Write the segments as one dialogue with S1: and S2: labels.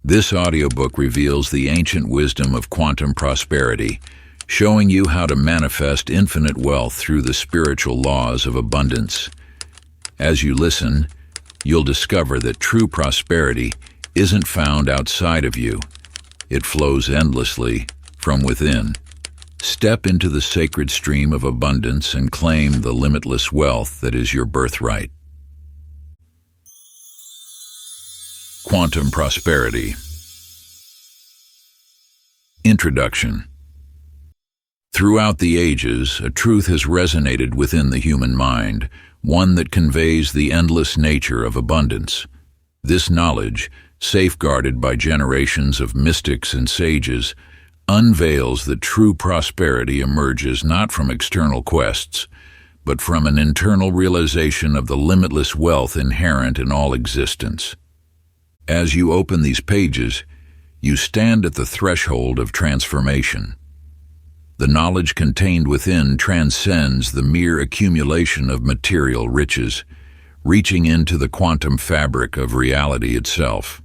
S1: This audiobook reveals the ancient wisdom of quantum prosperity, showing you how to manifest infinite wealth through the spiritual laws of abundance. As you listen, you'll discover that true prosperity isn't found outside of you. It flows endlessly from within. Step into the sacred stream of abundance and claim the limitless wealth that is your birthright. Quantum prosperity. Introduction. Throughout the ages, a truth has resonated within the human mind, one that conveys the endless nature of abundance. This knowledge, safeguarded by generations of mystics and sages, unveils that true prosperity emerges not from external quests, but from an internal realization of the limitless wealth inherent in all existence. As you open these pages, you stand at the threshold of transformation. The knowledge contained within transcends the mere accumulation of material riches, reaching into the quantum fabric of reality itself.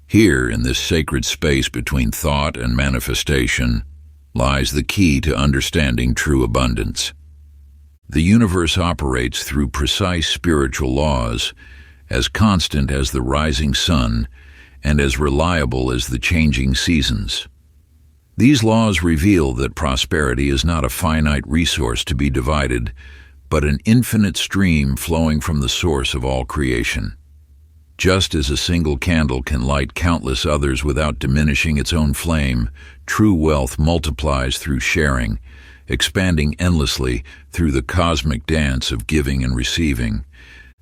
S1: Here, in this sacred space between thought and manifestation, lies the key to understanding true abundance. The universe operates through precise spiritual laws, as constant as the rising sun and as reliable as the changing seasons. These laws reveal that prosperity is not a finite resource to be divided, but an infinite stream flowing from the source of all creation. Just as a single candle can light countless others without diminishing its own flame, true wealth multiplies through sharing, expanding endlessly through the cosmic dance of giving and receiving.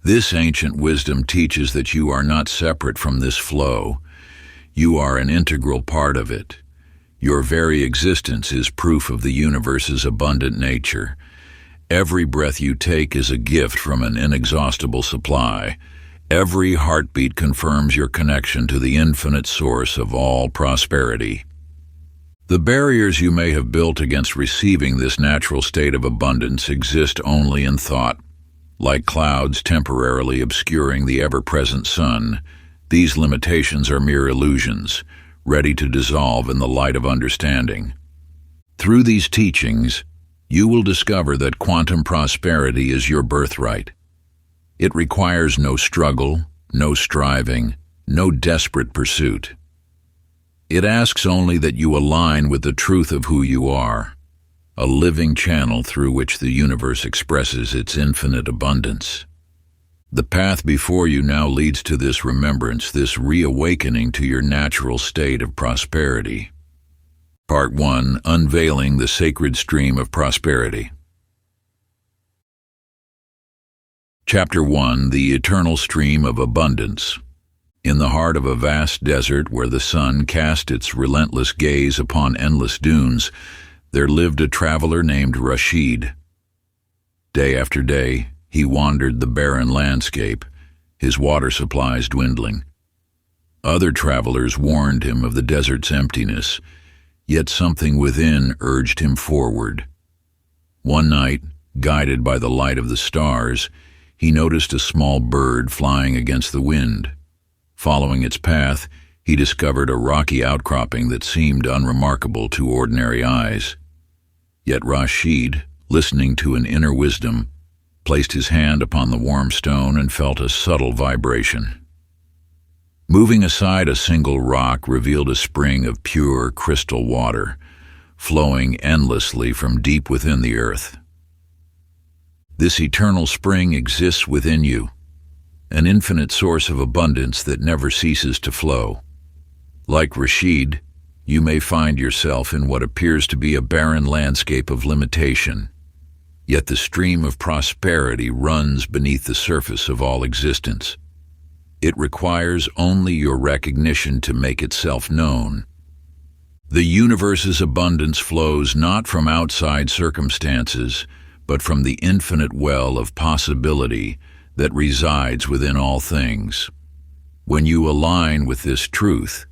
S1: This ancient wisdom teaches that you are not separate from this flow. You are an integral part of it. Your very existence is proof of the universe's abundant nature. Every breath you take is a gift from an inexhaustible supply. Every heartbeat confirms your connection to the infinite source of all prosperity. The barriers you may have built against receiving this natural state of abundance exist only in thought. Like clouds temporarily obscuring the ever-present sun, these limitations are mere illusions, ready to dissolve in the light of understanding. Through these teachings, you will discover that quantum prosperity is your birthright. It requires no struggle, no striving, no desperate pursuit. It asks only that you align with the truth of who you are, a living channel through which the universe expresses its infinite abundance. The path before you now leads to this remembrance, this reawakening to your natural state of prosperity. Part 1. Unveiling the Sacred Stream of Prosperity. Chapter 1. The Eternal Stream of Abundance. In the heart of a vast desert where the sun cast its relentless gaze upon endless dunes, there lived a traveler named Rashid. Day after day, he wandered the barren landscape, his water supplies dwindling. Other travelers warned him of the desert's emptiness, yet something within urged him forward. One night, guided by the light of the stars, he noticed a small bird flying against the wind. Following its path, he discovered a rocky outcropping that seemed unremarkable to ordinary eyes. Yet Rashid, listening to an inner wisdom, placed his hand upon the warm stone and felt a subtle vibration. Moving aside, a single rock revealed a spring of pure crystal water, flowing endlessly from deep within the earth. This eternal spring exists within you, an infinite source of abundance that never ceases to flow. Like Rashid, you may find yourself in what appears to be a barren landscape of limitation, yet the stream of prosperity runs beneath the surface of all existence. It requires only your recognition to make itself known. The universe's abundance flows not from outside circumstances, but from the infinite well of possibility that resides within all things. When you align with this truth,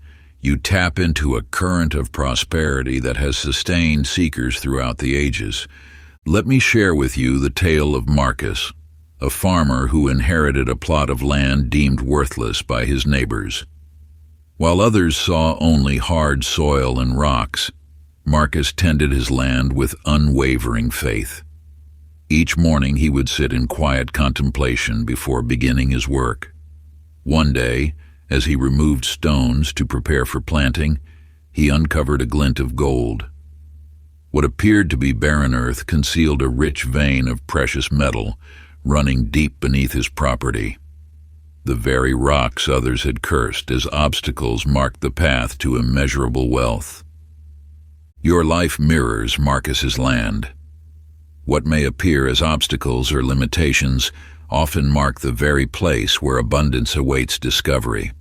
S1: you tap into a current of prosperity that has sustained seekers throughout the ages. Let me share with you the tale of Marcus, a farmer who inherited a plot of land deemed worthless by his neighbors. While others saw only hard soil and rocks, Marcus tended his land with unwavering faith. Each morning he would sit in quiet contemplation before beginning his work. One day, as he removed stones to prepare for planting, he uncovered a glint of gold. What appeared to be barren earth concealed a rich vein of precious metal running deep beneath his property. The very rocks others had cursed as obstacles marked the path to immeasurable wealth. Your life mirrors Marcus's land. What may appear as obstacles or limitations often mark the very place where abundance awaits discovery.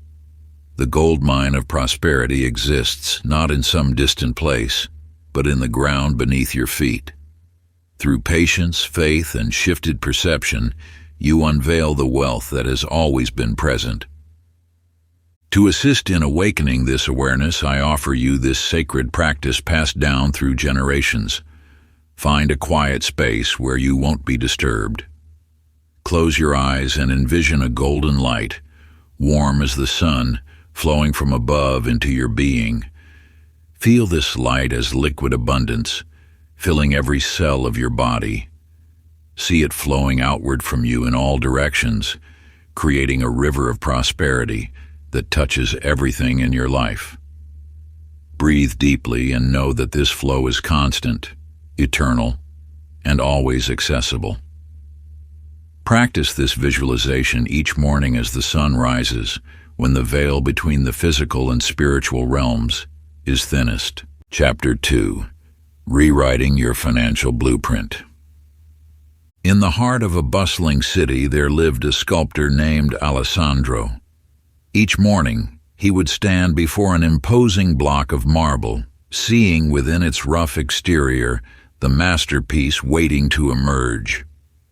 S1: The gold mine of prosperity exists not in some distant place, but in the ground beneath your feet. Through patience, faith, and shifted perception, you unveil the wealth that has always been present. To assist in awakening this awareness, I offer you this sacred practice passed down through generations. Find a quiet space where you won't be disturbed. Close your eyes and envision a golden light, warm as the sun, flowing from above into your being. Feel this light as liquid abundance, filling every cell of your body. See it flowing outward from you in all directions, creating a river of prosperity that touches everything in your life. Breathe deeply and know that this flow is constant, eternal, and always accessible. Practice this visualization each morning as the sun rises, when the veil between the physical and spiritual realms is thinnest. Chapter 2. Rewriting Your Financial Blueprint. In the heart of a bustling city there lived a sculptor named Alessandro. Each morning, he would stand before an imposing block of marble, seeing within its rough exterior the masterpiece waiting to emerge.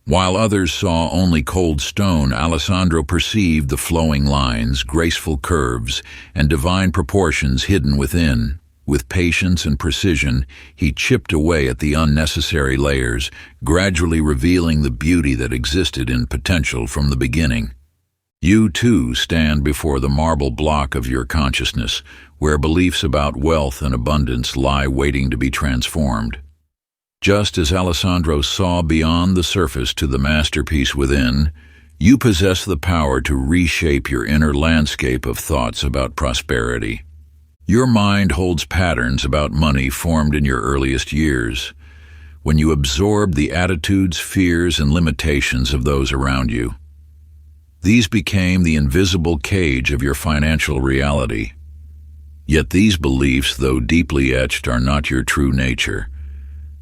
S1: While others saw only cold stone, Alessandro perceived the flowing lines, graceful curves, and divine proportions hidden within. With patience and precision, he chipped away at the unnecessary layers, gradually revealing the beauty that existed in potential from the beginning. You, too, stand before the marble block of your consciousness, where beliefs about wealth and abundance lie waiting to be transformed. Just as Alessandro saw beyond the surface to the masterpiece within, you possess the power to reshape your inner landscape of thoughts about prosperity. Your mind holds patterns about money formed in your earliest years, when you absorbed the attitudes, fears, and limitations of those around you. These became the invisible cage of your financial reality. Yet these beliefs, though deeply etched, are not your true nature.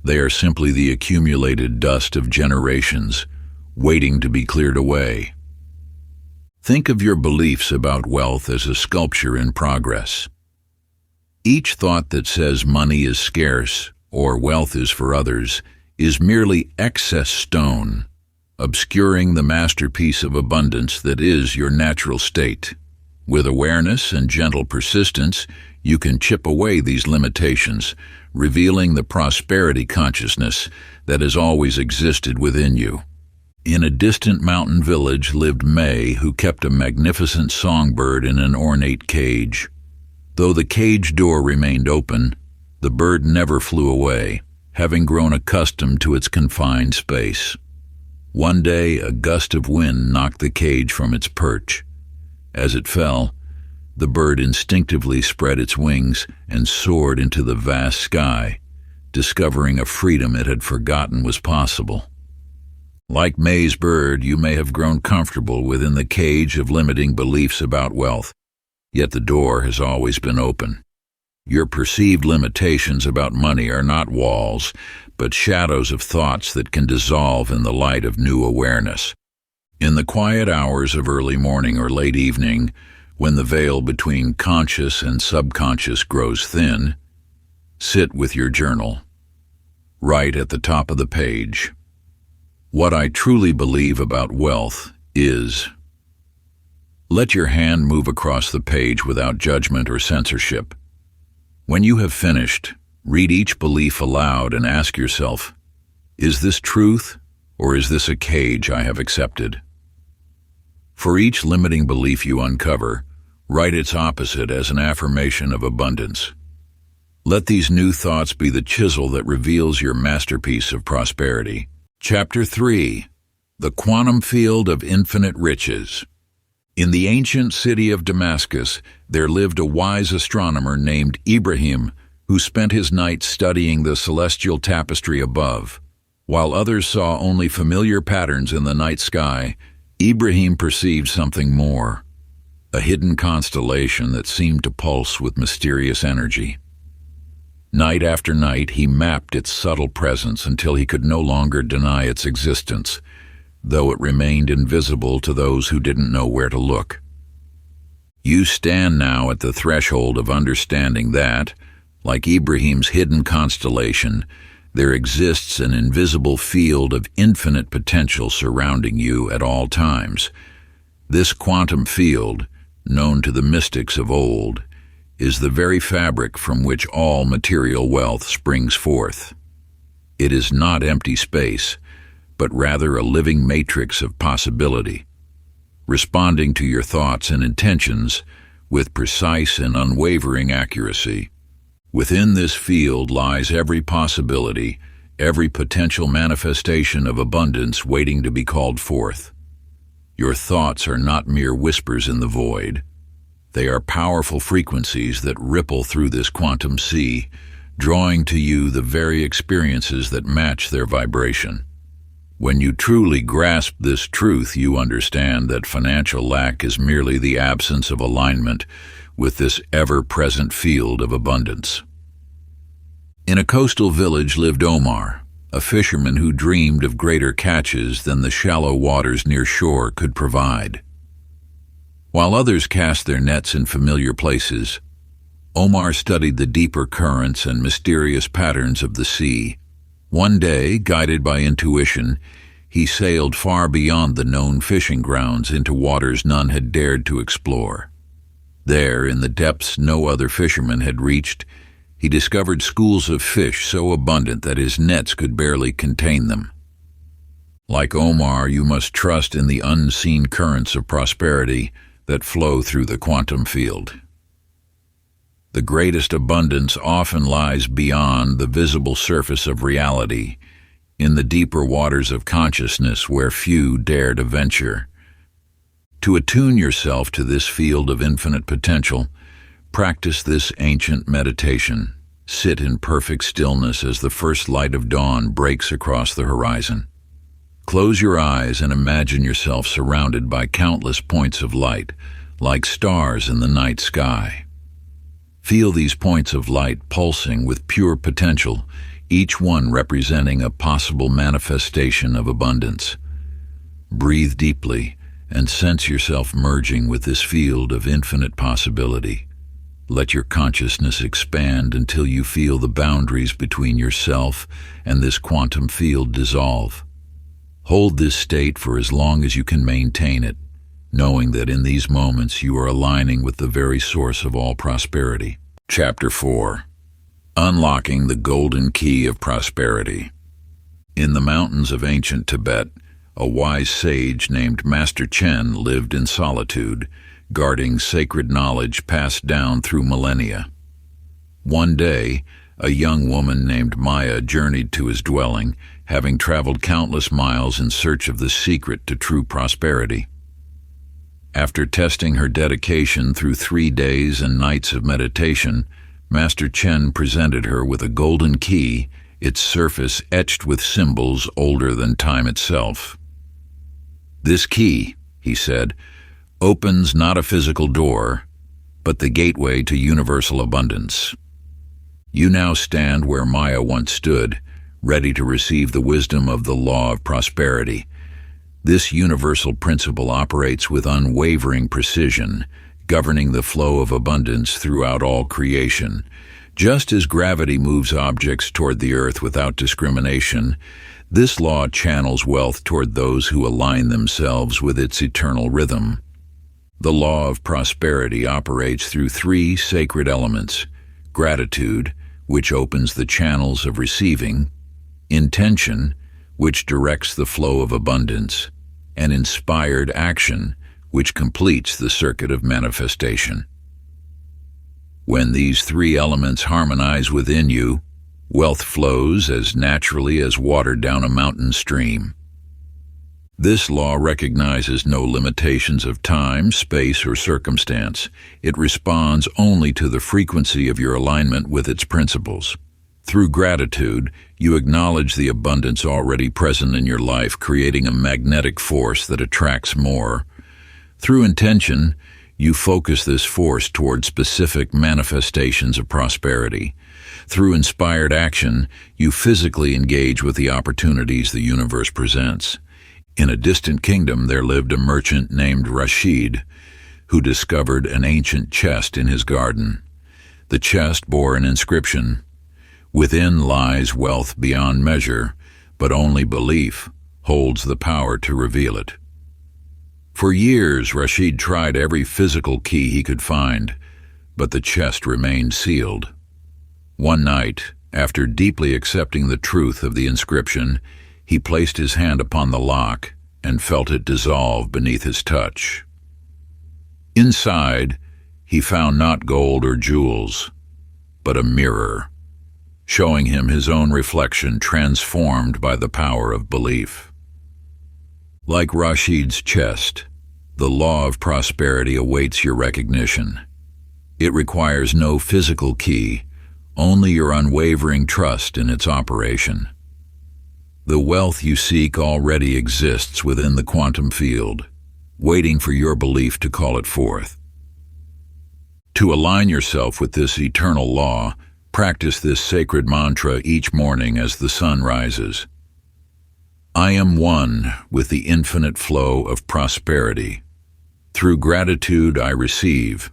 S1: They are simply the accumulated dust of generations, waiting to be cleared away. Think of your beliefs about wealth as a sculpture in progress. Each thought that says money is scarce or wealth is for others is merely excess stone, obscuring the masterpiece of abundance that is your natural state. With awareness and gentle persistence, you can chip away these limitations, revealing the prosperity consciousness that has always existed within you. In a distant mountain village lived May, who kept a magnificent songbird in an ornate cage. Though the cage door remained open, the bird never flew away, having grown accustomed to its confined space. One day, a gust of wind knocked the cage from its perch. As it fell, the bird instinctively spread its wings and soared into the vast sky, discovering a freedom it had forgotten was possible. Like May's bird, you may have grown comfortable within the cage of limiting beliefs about wealth, yet the door has always been open. Your perceived limitations about money are not walls, but shadows of thoughts that can dissolve in the light of new awareness. In the quiet hours of early morning or late evening, when the veil between conscious and subconscious grows thin, sit with your journal. Write at the top of the page, "What I truly believe about wealth is." Let your hand move across the page without judgment or censorship. When you have finished, read each belief aloud and ask yourself, is this truth or is this a cage I have accepted? For each limiting belief you uncover, Write its opposite as an affirmation of abundance. Let these new thoughts be the chisel that reveals your masterpiece of prosperity. Chapter 3. The Quantum Field of Infinite Riches. In the ancient city of Damascus, there lived a wise astronomer named Ibrahim, who spent his nights studying the celestial tapestry above. While others saw only familiar patterns in the night sky, Ibrahim perceived something more, a hidden constellation that seemed to pulse with mysterious energy. Night after night, he mapped its subtle presence until he could no longer deny its existence, though it remained invisible to those who didn't know where to look. You stand now at the threshold of understanding that, like Ibrahim's hidden constellation, there exists an invisible field of infinite potential surrounding you at all times. This quantum field, known to the mystics of old, is the very fabric from which all material wealth springs forth. It is not empty space, but rather a living matrix of possibility, responding to your thoughts and intentions with precise and unwavering accuracy. Within this field lies every possibility, every potential manifestation of abundance waiting to be called forth. Your thoughts are not mere whispers in the void. They are powerful frequencies that ripple through this quantum sea, drawing to you the very experiences that match their vibration. When you truly grasp this truth, you understand that financial lack is merely the absence of alignment with this ever-present field of abundance. In a coastal village lived Omar, a fisherman who dreamed of greater catches than the shallow waters near shore could provide. While others cast their nets in familiar places, Omar studied the deeper currents and mysterious patterns of the sea. One day, guided by intuition, he sailed far beyond the known fishing grounds into waters none had dared to explore. There, in the depths no other fisherman had reached, he discovered schools of fish so abundant that his nets could barely contain them. Like Omar, you must trust in the unseen currents of prosperity that flow through the quantum field. The greatest abundance often lies beyond the visible surface of reality, in the deeper waters of consciousness where few dare to venture. To attune yourself to this field of infinite potential, practice this ancient meditation. Sit in perfect stillness as the first light of dawn breaks across the horizon. Close your eyes and imagine yourself surrounded by countless points of light, like stars in the night sky. Feel these points of light pulsing with pure potential, each one representing a possible manifestation of abundance. Breathe deeply and sense yourself merging with this field of infinite possibility. Let your consciousness expand until you feel the boundaries between yourself and this quantum field dissolve. Hold this state for as long as you can maintain it, knowing that in these moments you are aligning with the very source of all prosperity. Chapter 4. Unlocking the Golden Key of Prosperity. In the mountains of ancient Tibet, a wise sage named Master Chen lived in solitude, guarding sacred knowledge passed down through millennia. One day, a young woman named Maya journeyed to his dwelling, having traveled countless miles in search of the secret to true prosperity. After testing her dedication through 3 days and nights of meditation, Master Chen presented her with a golden key, its surface etched with symbols older than time itself. "This key," he said, "opens not a physical door, but the gateway to universal abundance. You now stand where Maya once stood, ready to receive the wisdom of the law of prosperity. This universal principle operates with unwavering precision, governing the flow of abundance throughout all creation. Just as gravity moves objects toward the earth without discrimination, this law channels wealth toward those who align themselves with its eternal rhythm. The law of prosperity operates through 3 sacred elements: gratitude, which opens the channels of receiving; intention, which directs the flow of abundance; and inspired action, which completes the circuit of manifestation. When these three elements harmonize within you, wealth flows as naturally as water down a mountain stream. This law recognizes no limitations of time, space, or circumstance. It responds only to the frequency of your alignment with its principles. Through gratitude, you acknowledge the abundance already present in your life, creating a magnetic force that attracts more. Through intention, you focus this force toward specific manifestations of prosperity. Through inspired action, you physically engage with the opportunities the universe presents. In a distant kingdom, there lived a merchant named Rashid, who discovered an ancient chest in his garden. The chest bore an inscription: "Within lies wealth beyond measure, but only belief holds the power to reveal it." For years, Rashid tried every physical key he could find, but the chest remained sealed. One night, after deeply accepting the truth of the inscription, he placed his hand upon the lock and felt it dissolve beneath his touch. Inside, he found not gold or jewels, but a mirror, showing him his own reflection transformed by the power of belief. Like Rashid's chest, the law of prosperity awaits your recognition. It requires no physical key, only your unwavering trust in its operation. The wealth you seek already exists within the quantum field, waiting for your belief to call it forth. To align yourself with this eternal law, practice this sacred mantra each morning as the sun rises. I am one with the infinite flow of prosperity. Through gratitude I receive.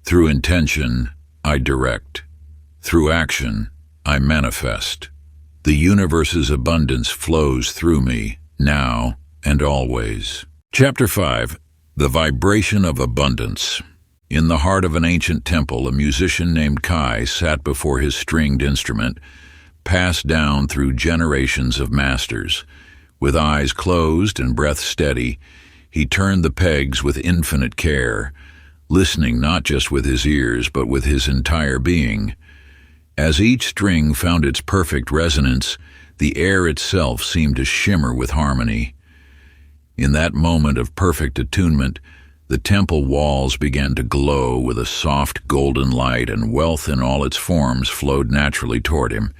S1: Through intention I direct. Through action I manifest. The universe's abundance flows through me, now and always. Chapter 5. The Vibration of Abundance. In the heart of an ancient temple, a musician named Kai sat before his stringed instrument, passed down through generations of masters. With eyes closed and breath steady, he turned the pegs with infinite care, listening not just with his ears but with his entire being. As each string found its perfect resonance, the air itself seemed to shimmer with harmony. In that moment of perfect attunement, the temple walls began to glow with a soft golden light, and wealth in all its forms flowed naturally toward him.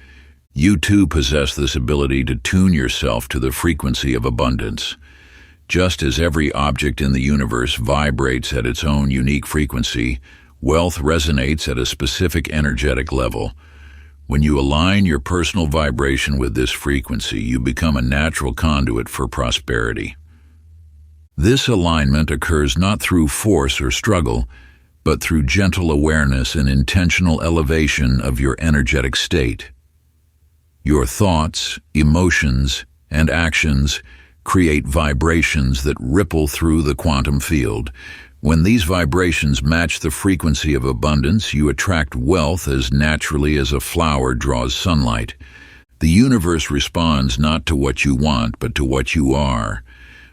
S1: You too possess this ability to tune yourself to the frequency of abundance. Just as every object in the universe vibrates at its own unique frequency, wealth resonates at a specific energetic level. When you align your personal vibration with this frequency, you become a natural conduit for prosperity. This alignment occurs not through force or struggle, but through gentle awareness and intentional elevation of your energetic state. Your thoughts, emotions, and actions create vibrations that ripple through the quantum field. When these vibrations match the frequency of abundance, you attract wealth as naturally as a flower draws sunlight. The universe responds not to what you want, but to what you are.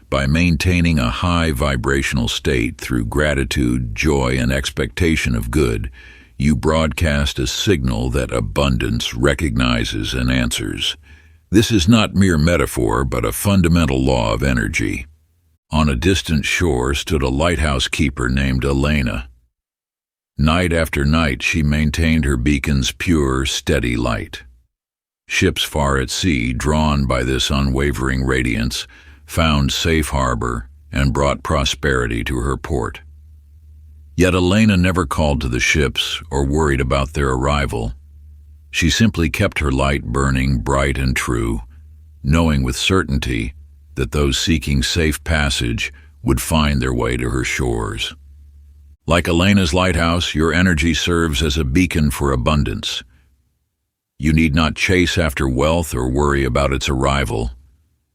S1: By maintaining a high vibrational state through gratitude, joy, and expectation of good, you broadcast a signal that abundance recognizes and answers. This is not mere metaphor, but a fundamental law of energy. On a distant shore stood a lighthouse keeper named Elena. Night after night she maintained her beacon's pure, steady light. Ships far at sea, drawn by this unwavering radiance, found safe harbor and brought prosperity to her port. Yet Elena never called to the ships or worried about their arrival. She simply kept her light burning bright and true, knowing with certainty that those seeking safe passage would find their way to her shores. Like Elena's lighthouse, your energy serves as a beacon for abundance. You need not chase after wealth or worry about its arrival.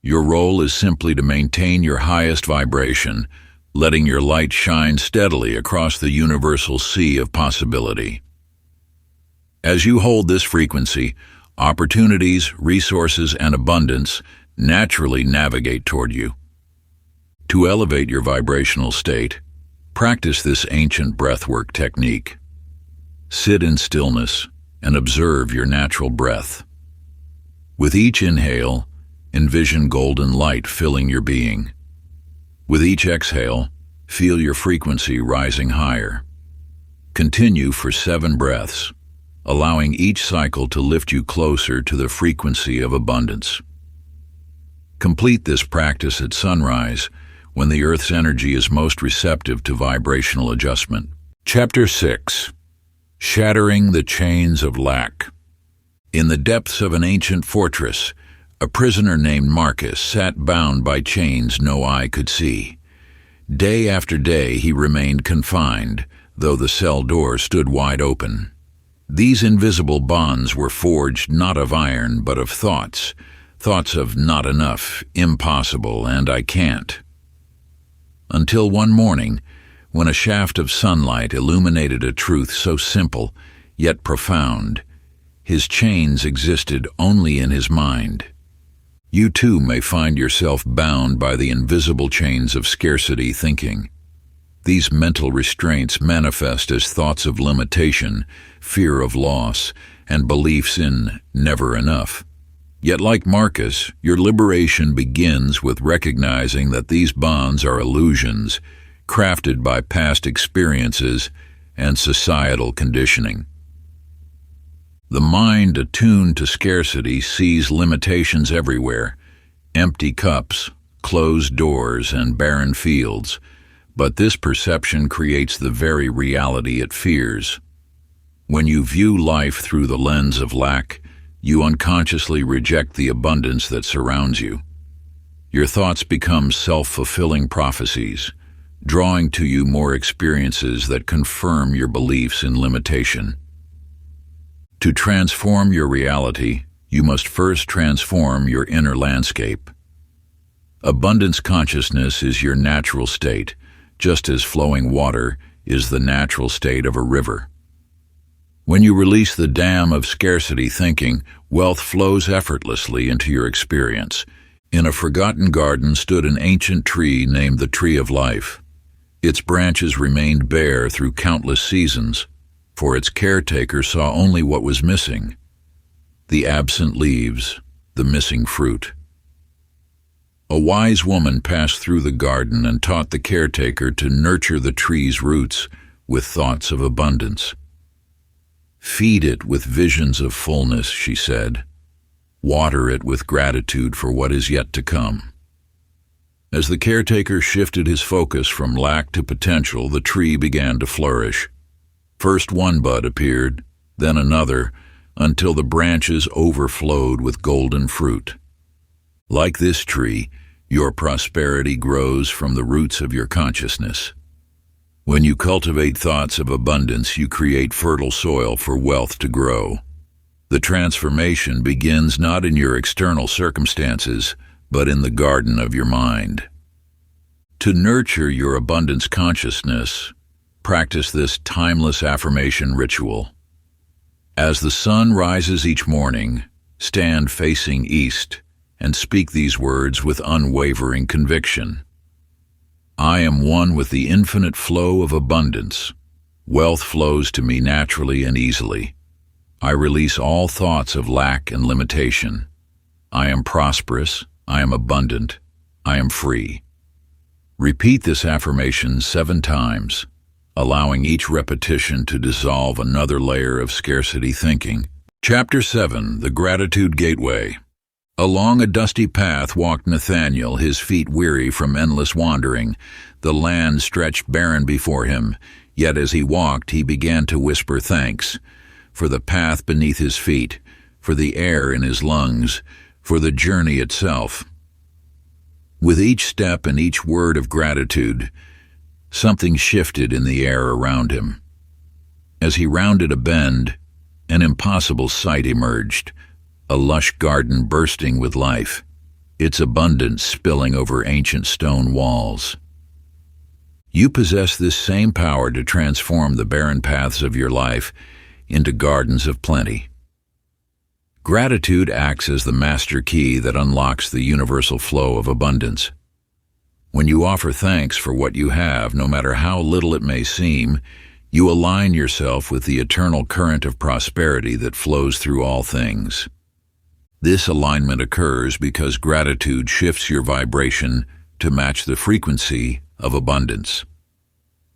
S1: Your role is simply to maintain your highest vibration, letting your light shine steadily across the universal sea of possibility. As you hold this frequency, opportunities, resources, and abundance naturally navigate toward you. To elevate your vibrational state, practice this ancient breathwork technique. Sit in stillness and observe your natural breath. With each inhale, envision golden light filling your being. With each exhale, feel your frequency rising higher. Continue for 7 breaths, allowing each cycle to lift you closer to the frequency of abundance. Complete this practice at sunrise, when the Earth's energy is most receptive to vibrational adjustment. Chapter 6. Shattering the Chains of Lack. In the depths of an ancient fortress, a prisoner named Marcus sat bound by chains no eye could see. Day after day he remained confined, though the cell door stood wide open. These invisible bonds were forged not of iron but of thoughts of not enough, impossible, and I can't. Until one morning, when a shaft of sunlight illuminated a truth so simple, yet profound, his chains existed only in his mind. You too may find yourself bound by the invisible chains of scarcity thinking. These mental restraints manifest as thoughts of limitation, fear of loss, and beliefs in never enough. Yet like Marcus, your liberation begins with recognizing that these bonds are illusions, crafted by past experiences and societal conditioning. The mind attuned to scarcity sees limitations everywhere, empty cups, closed doors, and barren fields, but this perception creates the very reality it fears. When you view life through the lens of lack, you unconsciously reject the abundance that surrounds you. Your thoughts become self-fulfilling prophecies, drawing to you more experiences that confirm your beliefs in limitation. To transform your reality, you must first transform your inner landscape. Abundance consciousness is your natural state, just as flowing water is the natural state of a river. When you release the dam of scarcity thinking, wealth flows effortlessly into your experience. In a forgotten garden stood an ancient tree named the Tree of Life. Its branches remained bare through countless seasons, for its caretaker saw only what was missing: the absent leaves, the missing fruit. A wise woman passed through the garden and taught the caretaker to nurture the tree's roots with thoughts of abundance. Feed it with visions of fullness, she said. Water it with gratitude for what is yet to come. As the caretaker shifted his focus from lack to potential, the tree began to flourish. First one bud appeared, then another, until the branches overflowed with golden fruit. Like this tree, your prosperity grows from the roots of your consciousness. When you cultivate thoughts of abundance, you create fertile soil for wealth to grow. The transformation begins not in your external circumstances, but in the garden of your mind. To nurture your abundance consciousness, practice this timeless affirmation ritual. As the sun rises each morning, stand facing east and speak these words with unwavering conviction. I am one with the infinite flow of abundance. Wealth flows to me naturally and easily. I release all thoughts of lack and limitation. I am prosperous, I am abundant, I am free. Repeat this affirmation 7 times, allowing each repetition to dissolve another layer of scarcity thinking. Chapter 7. The Gratitude Gateway. Along a dusty path walked Nathaniel, his feet weary from endless wandering. The land stretched barren before him, yet as he walked he began to whisper thanks, for the path beneath his feet, for the air in his lungs, for the journey itself. With each step and each word of gratitude, something shifted in the air around him. As he rounded a bend, an impossible sight emerged. A lush garden bursting with life, its abundance spilling over ancient stone walls. You possess this same power to transform the barren paths of your life into gardens of plenty. Gratitude acts as the master key that unlocks the universal flow of abundance. When you offer thanks for what you have, no matter how little it may seem, you align yourself with the eternal current of prosperity that flows through all things. This alignment occurs because gratitude shifts your vibration to match the frequency of abundance.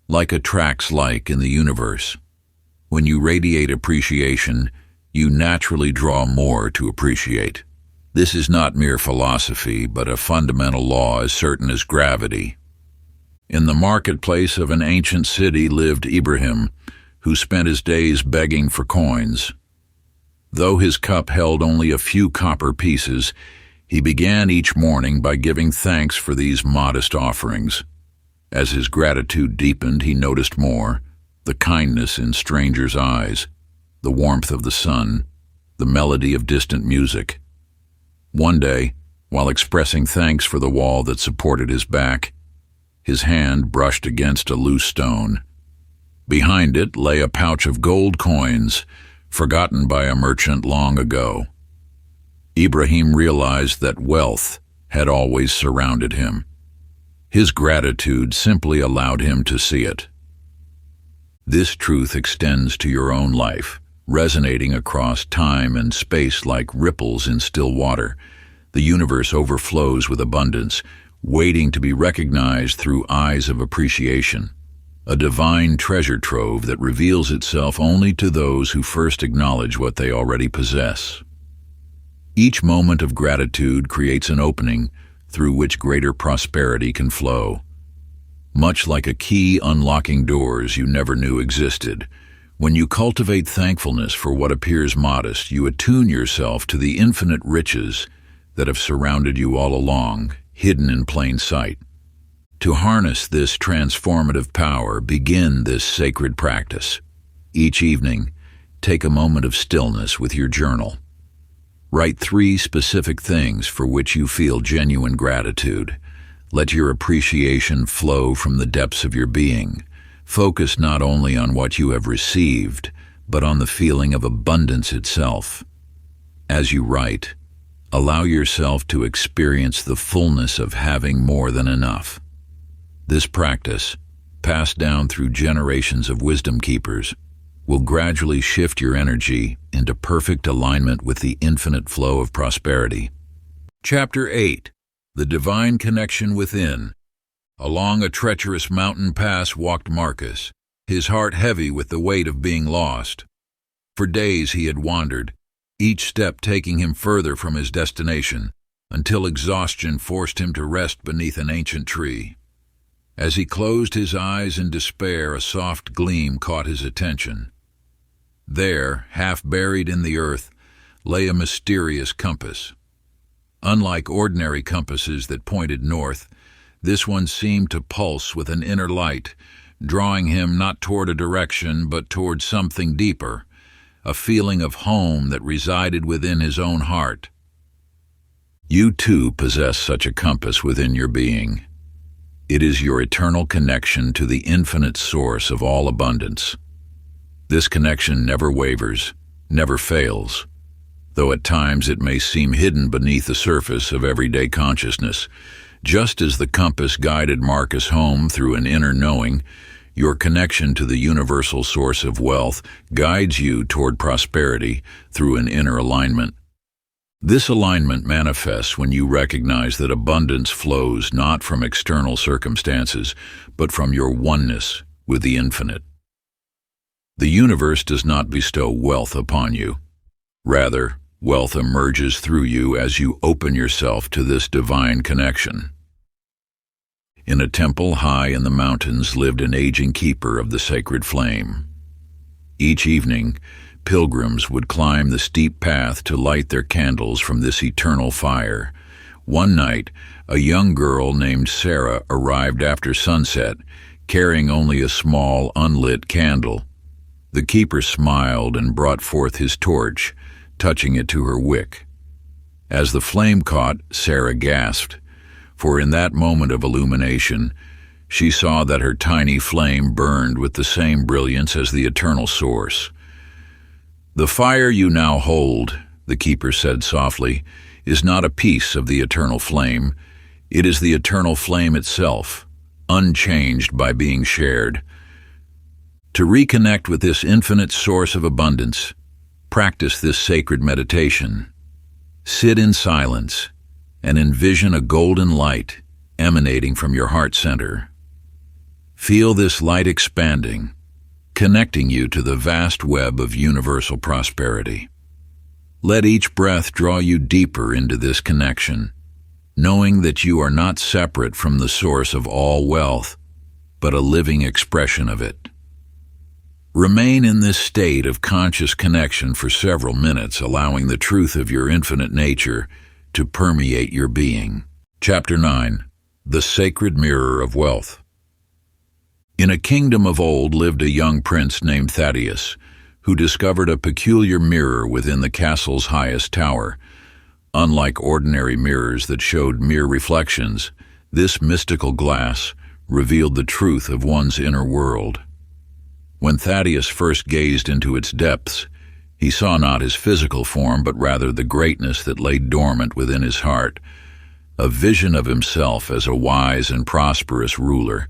S1: Like attracts like in the universe, when you radiate appreciation, you naturally draw more to appreciate. This is not mere philosophy, but a fundamental law as certain as gravity. In the marketplace of an ancient city lived Ibrahim, who spent his days begging for coins. Though his cup held only a few copper pieces, he began each morning by giving thanks for these modest offerings. As his gratitude deepened, he noticed more: the kindness in strangers' eyes, the warmth of the sun, the melody of distant music. One day, while expressing thanks for the wall that supported his back, his hand brushed against a loose stone. Behind it lay a pouch of gold coins, forgotten by a merchant long ago. Ibrahim realized that wealth had always surrounded him. His gratitude simply allowed him to see it. This truth extends to your own life, resonating across time and space like ripples in still water. The universe overflows with abundance, waiting to be recognized through eyes of appreciation. A divine treasure trove that reveals itself only to those who first acknowledge what they already possess. Each moment of gratitude creates an opening through which greater prosperity can flow. Much like a key unlocking doors you never knew existed, when you cultivate thankfulness for what appears modest, you attune yourself to the infinite riches that have surrounded you all along, hidden in plain sight. To harness this transformative power, begin this sacred practice. Each evening, take a moment of stillness with your journal. Write 3 specific things for which you feel genuine gratitude. Let your appreciation flow from the depths of your being. Focus not only on what you have received, but on the feeling of abundance itself. As you write, allow yourself to experience the fullness of having more than enough. This practice, passed down through generations of wisdom keepers, will gradually shift your energy into perfect alignment with the infinite flow of prosperity. Chapter 8. The Divine Connection Within. Along a treacherous mountain pass walked Marcus, his heart heavy with the weight of being lost. For days he had wandered, each step taking him further from his destination, until exhaustion forced him to rest beneath an ancient tree. As he closed his eyes in despair, a soft gleam caught his attention. There, half buried in the earth, lay a mysterious compass. Unlike ordinary compasses that pointed north, this one seemed to pulse with an inner light, drawing him not toward a direction but toward something deeper, a feeling of home that resided within his own heart. You too possess such a compass within your being. It is your eternal connection to the infinite source of all abundance. This connection never wavers, never fails, though at times it may seem hidden beneath the surface of everyday consciousness. Just as the compass guided Marcus home through an inner knowing, your connection to the universal source of wealth guides you toward prosperity through an inner alignment. This alignment manifests when you recognize that abundance flows not from external circumstances, but from your oneness with the infinite. The universe does not bestow wealth upon you. Rather, wealth emerges through you as you open yourself to this divine connection. In a temple high in the mountains lived an aging keeper of the sacred flame. Each evening, pilgrims would climb the steep path to light their candles from this eternal fire. One night, a young girl named Sarah arrived after sunset, carrying only a small, unlit candle. The keeper smiled and brought forth his torch, touching it to her wick. As the flame caught, Sarah gasped, for in that moment of illumination, she saw that her tiny flame burned with the same brilliance as the eternal source. "The fire you now hold," the keeper said softly, "is not a piece of the eternal flame. It is the eternal flame itself, unchanged by being shared. To reconnect with this infinite source of abundance, practice this sacred meditation. Sit in silence and envision a golden light emanating from your heart center. Feel this light expanding, connecting you to the vast web of universal prosperity. Let each breath draw you deeper into this connection, knowing that you are not separate from the source of all wealth, but a living expression of it. Remain in this state of conscious connection for several minutes, allowing the truth of your infinite nature to permeate your being. Chapter 9. The Sacred Mirror of Wealth. In a kingdom of old lived a young prince named Thaddeus, who discovered a peculiar mirror within the castle's highest tower. Unlike ordinary mirrors that showed mere reflections, this mystical glass revealed the truth of one's inner world. When Thaddeus first gazed into its depths, he saw not his physical form, but rather the greatness that lay dormant within his heart, a vision of himself as a wise and prosperous ruler,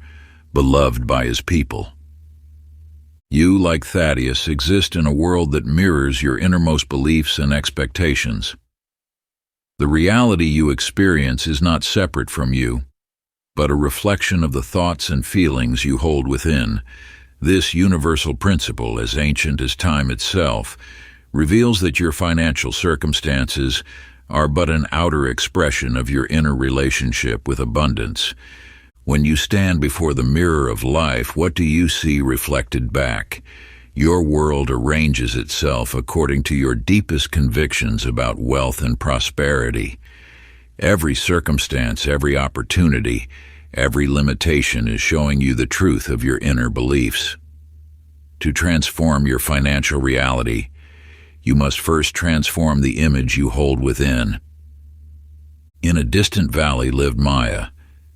S1: beloved by his people. You, like Thaddeus, exist in a world that mirrors your innermost beliefs and expectations. The reality you experience is not separate from you, but a reflection of the thoughts and feelings you hold within. This universal principle, as ancient as time itself, reveals that your financial circumstances are but an outer expression of your inner relationship with abundance. When you stand before the mirror of life, what do you see reflected back? Your world arranges itself according to your deepest convictions about wealth and prosperity. Every circumstance, every opportunity, every limitation is showing you the truth of your inner beliefs. To transform your financial reality, you must first transform the image you hold within. In a distant valley lived Maya,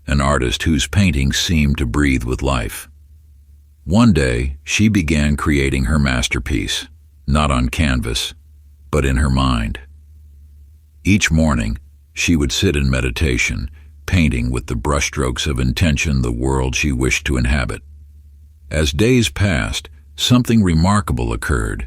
S1: an artist whose paintings seemed to breathe with life. One day, she began creating her masterpiece, not on canvas, but in her mind. Each morning, she would sit in meditation, painting with the brushstrokes of intention the world she wished to inhabit. As days passed, something remarkable occurred.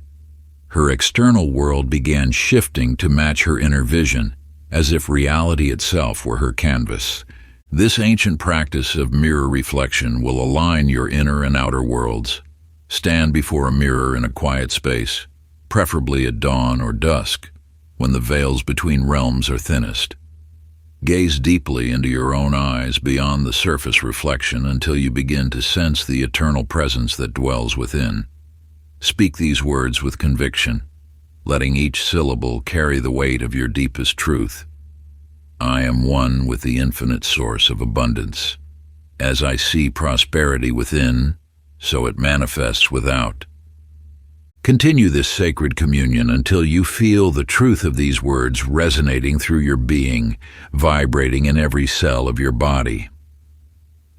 S1: Her external world began shifting to match her inner vision, as if reality itself were her canvas. This ancient practice of mirror reflection will align your inner and outer worlds. Stand before a mirror in a quiet space, preferably at dawn or dusk, when the veils between realms are thinnest. Gaze deeply into your own eyes beyond the surface reflection until you begin to sense the eternal presence that dwells within. Speak these words with conviction, letting each syllable carry the weight of your deepest truth. I am one with the infinite source of abundance. As I see prosperity within, so it manifests without. Continue this sacred communion until you feel the truth of these words resonating through your being, vibrating in every cell of your body.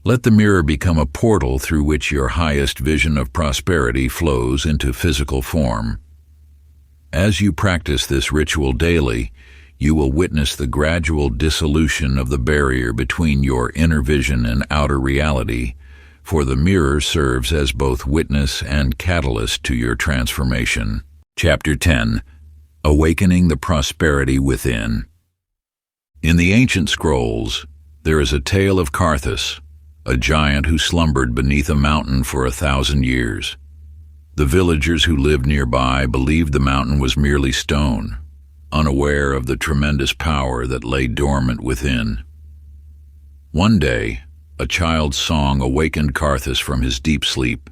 S1: Let the mirror become a portal through which your highest vision of prosperity flows into physical form. As you practice this ritual daily, you will witness the gradual dissolution of the barrier between your inner vision and outer reality, for the mirror serves as both witness and catalyst to your transformation. Chapter 10. Awakening the Prosperity Within. In the ancient scrolls, there is a tale of Carthus, a giant who slumbered beneath a mountain for 1,000 years. The villagers who lived nearby believed the mountain was merely stone, unaware of the tremendous power that lay dormant within. One day, a child's song awakened Carthus from his deep sleep.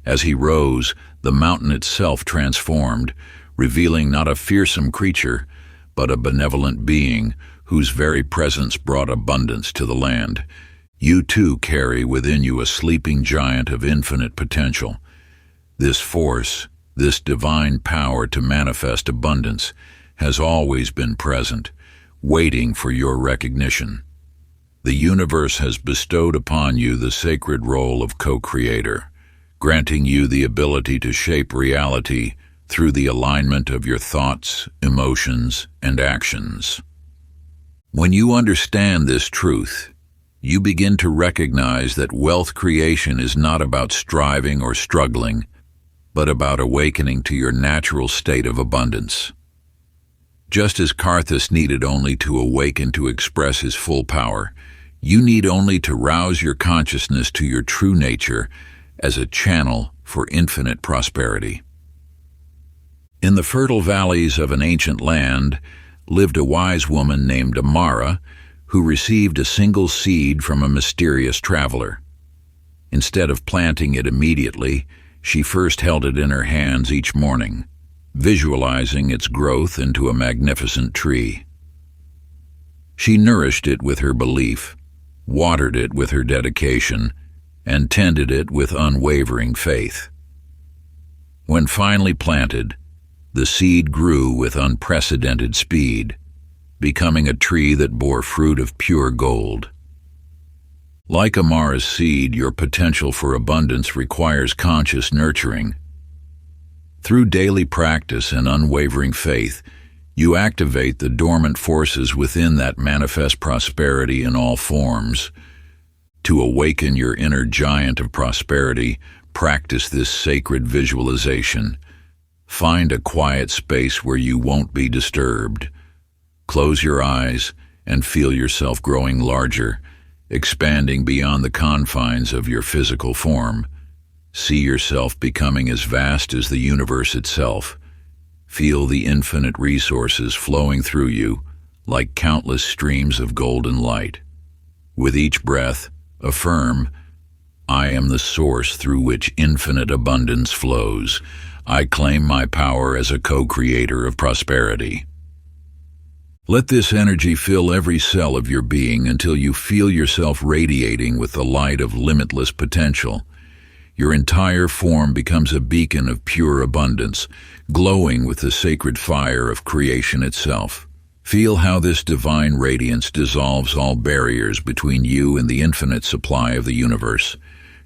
S1: As he rose, the mountain itself transformed, revealing not a fearsome creature, but a benevolent being whose very presence brought abundance to the land. You too carry within you a sleeping giant of infinite potential. This force, this divine power to manifest abundance, has always been present, waiting for your recognition. The universe has bestowed upon you the sacred role of co-creator, granting you the ability to shape reality through the alignment of your thoughts, emotions, and actions. When you understand this truth, you begin to recognize that wealth creation is not about striving or struggling, but about awakening to your natural state of abundance. Just as Karthus needed only to awaken to express his full power, you need only to rouse your consciousness to your true nature as a channel for infinite prosperity. In the fertile valleys of an ancient land lived a wise woman named Amara, who received a single seed from a mysterious traveler. Instead of planting it immediately, she first held it in her hands each morning, visualizing its growth into a magnificent tree. She nourished it with her belief, watered it with her dedication, and tended it with unwavering faith. When finally planted, the seed grew with unprecedented speed, becoming a tree that bore fruit of pure gold. Like Amara's seed, your potential for abundance requires conscious nurturing. Through daily practice and unwavering faith, you activate the dormant forces within that manifest prosperity in all forms. To awaken your inner giant of prosperity, practice this sacred visualization. Find a quiet space where you won't be disturbed. Close your eyes and feel yourself growing larger, expanding beyond the confines of your physical form. See yourself becoming as vast as the universe itself. Feel the infinite resources flowing through you like countless streams of golden light. With each breath, affirm, "I am the source through which infinite abundance flows. I claim my power as a co-creator of prosperity." Let this energy fill every cell of your being until you feel yourself radiating with the light of limitless potential. Your entire form becomes a beacon of pure abundance, glowing with the sacred fire of creation itself. Feel how this divine radiance dissolves all barriers between you and the infinite supply of the universe,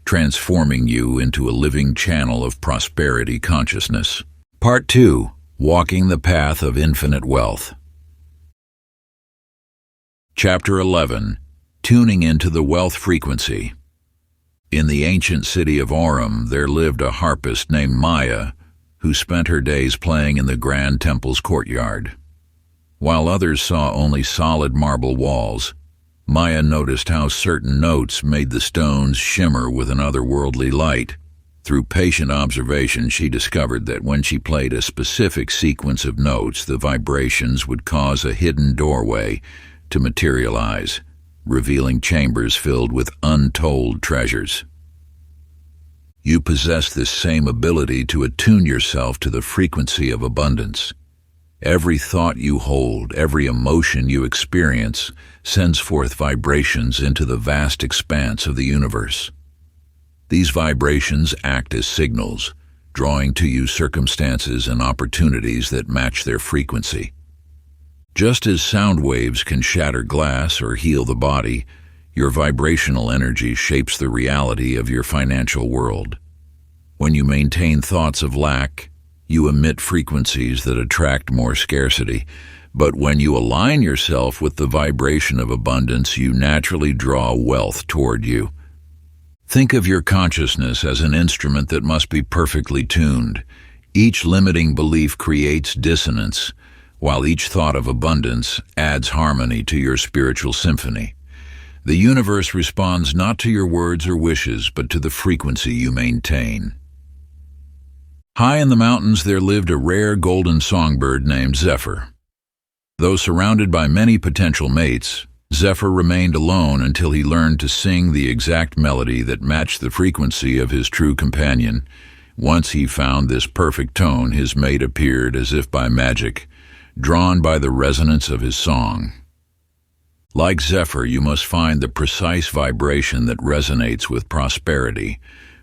S1: transforming you into a living channel of prosperity consciousness. Part 2. Walking the Path of Infinite Wealth. Chapter 11. Tuning into the Wealth Frequency. In the ancient city of Aurum, there lived a harpist named Maya, who spent her days playing in the grand temple's courtyard. While others saw only solid marble walls, Maya noticed how certain notes made the stones shimmer with an otherworldly light. Through patient observation, she discovered that when she played a specific sequence of notes, the vibrations would cause a hidden doorway to materialize, revealing chambers filled with untold treasures. You possess this same ability to attune yourself to the frequency of abundance. Every thought you hold, every emotion you experience, sends forth vibrations into the vast expanse of the universe. These vibrations act as signals, drawing to you circumstances and opportunities that match their frequency. Just as sound waves can shatter glass or heal the body, your vibrational energy shapes the reality of your financial world. When you maintain thoughts of lack, you emit frequencies that attract more scarcity. But when you align yourself with the vibration of abundance, you naturally draw wealth toward you. Think of your consciousness as an instrument that must be perfectly tuned. Each limiting belief creates dissonance, while each thought of abundance adds harmony to your spiritual symphony. The universe responds not to your words or wishes, but to the frequency you maintain. High in the mountains there lived a rare golden songbird named Zephyr. Though surrounded by many potential mates, Zephyr remained alone until he learned to sing the exact melody that matched the frequency of his true companion. Once he found this perfect tone, his mate appeared as if by magic, drawn by the resonance of his song. Like Zephyr, you must find the precise vibration that resonates with prosperity.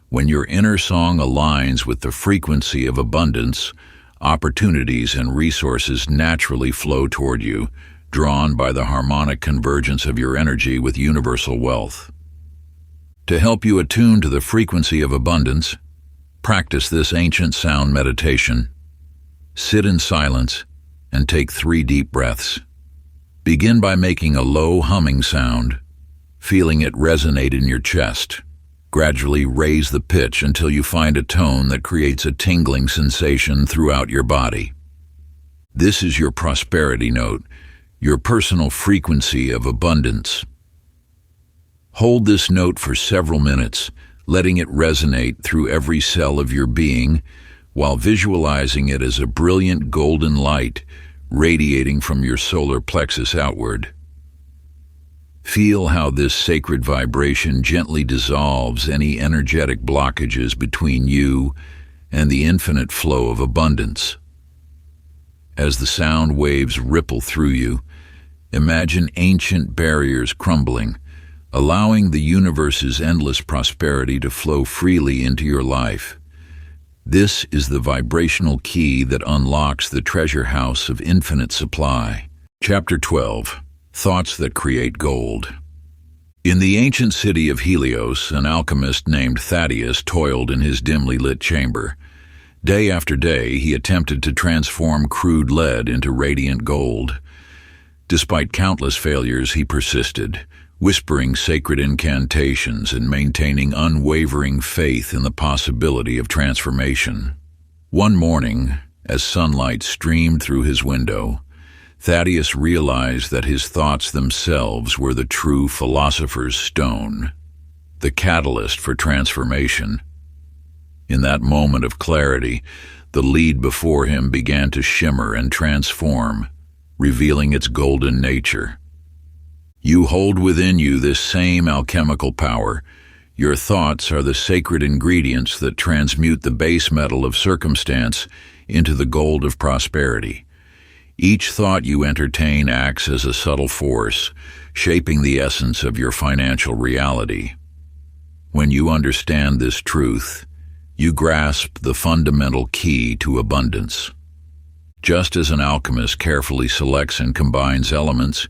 S1: When your inner song aligns with the frequency of abundance, opportunities and resources naturally flow toward you, drawn by the harmonic convergence of your energy with universal wealth. To help you attune to the frequency of abundance, practice this ancient sound meditation. Sit in silence and take 3 deep breaths. Begin by making a low humming sound, feeling it resonate in your chest. Gradually raise the pitch until you find a tone that creates a tingling sensation throughout your body. This is your prosperity note, your personal frequency of abundance. Hold this note for several minutes, letting it resonate through every cell of your being, while visualizing it as a brilliant golden light radiating from your solar plexus outward. Feel how this sacred vibration gently dissolves any energetic blockages between you and the infinite flow of abundance. As the sound waves ripple through you, imagine ancient barriers crumbling, allowing the universe's endless prosperity to flow freely into your life. This is the vibrational key that unlocks the treasure house of infinite supply. Chapter 12. Thoughts that create gold. In the ancient city of Helios, an alchemist named Thaddeus toiled in his dimly lit chamber. Day after day, he attempted to transform crude lead into radiant gold. Despite countless failures, he persisted, whispering sacred incantations and maintaining unwavering faith in the possibility of transformation. One morning, as sunlight streamed through his window, Thaddeus realized that his thoughts themselves were the true philosopher's stone, the catalyst for transformation. In that moment of clarity, the lead before him began to shimmer and transform, revealing its golden nature. You hold within you this same alchemical power. Your thoughts are the sacred ingredients that transmute the base metal of circumstance into the gold of prosperity. Each thought you entertain acts as a subtle force, shaping the essence of your financial reality. When you understand this truth, you grasp the fundamental key to abundance. Just as an alchemist carefully selects and combines elements,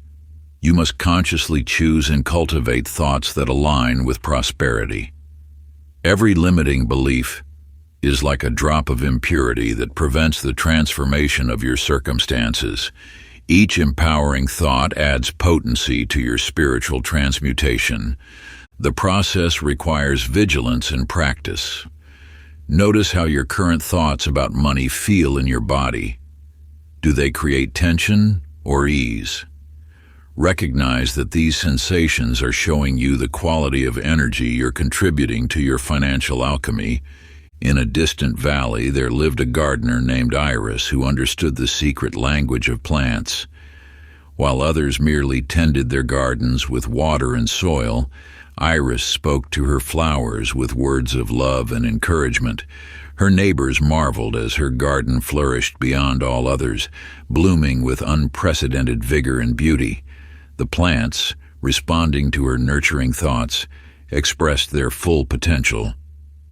S1: you must consciously choose and cultivate thoughts that align with prosperity. Every limiting belief is like a drop of impurity that prevents the transformation of your circumstances. Each empowering thought adds potency to your spiritual transmutation. The process requires vigilance and practice. Notice how your current thoughts about money feel in your body. Do they create tension or ease? Recognize that these sensations are showing you the quality of energy you're contributing to your financial alchemy. In a distant valley, there lived a gardener named Iris who understood the secret language of plants. While others merely tended their gardens with water and soil, Iris spoke to her flowers with words of love and encouragement. Her neighbors marveled as her garden flourished beyond all others, blooming with unprecedented vigor and beauty. The plants, responding to her nurturing thoughts, expressed their full potential.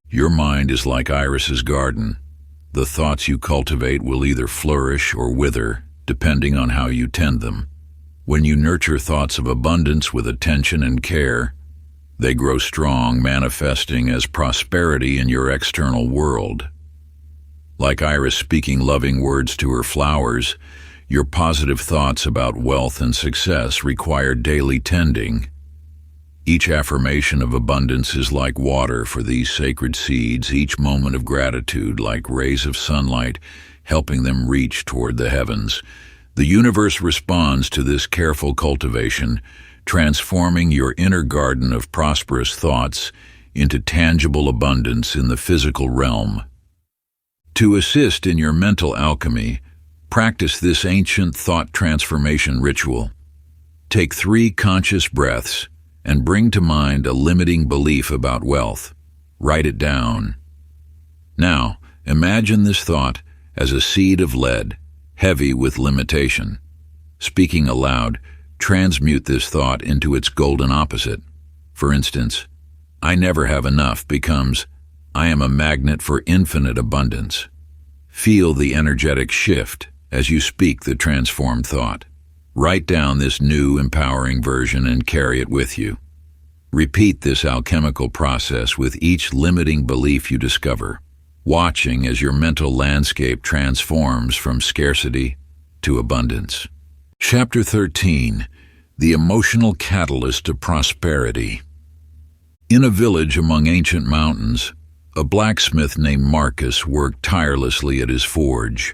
S1: Your mind is like Iris's garden. The thoughts you cultivate will either flourish or wither, depending on how you tend them. When you nurture thoughts of abundance with attention and care, they grow strong, manifesting as prosperity in your external world. Like Iris speaking loving words to her flowers, your positive thoughts about wealth and success require daily tending. Each affirmation of abundance is like water for these sacred seeds, each moment of gratitude like rays of sunlight, helping them reach toward the heavens. The universe responds to this careful cultivation, transforming your inner garden of prosperous thoughts into tangible abundance in the physical realm. To assist in your mental alchemy, practice this ancient thought transformation ritual. Take 3 conscious breaths and bring to mind a limiting belief about wealth. Write it down. Now, imagine this thought as a seed of lead, heavy with limitation. Speaking aloud, transmute this thought into its golden opposite. For instance, I never have enough becomes, I am a magnet for infinite abundance. Feel the energetic shift as you speak the transformed thought. Write down this new, empowering version and carry it with you. Repeat this alchemical process with each limiting belief you discover, watching as your mental landscape transforms from scarcity to abundance. Chapter 13. The Emotional Catalyst to Prosperity. In a village among ancient mountains, a blacksmith named Marcus worked tirelessly at his forge.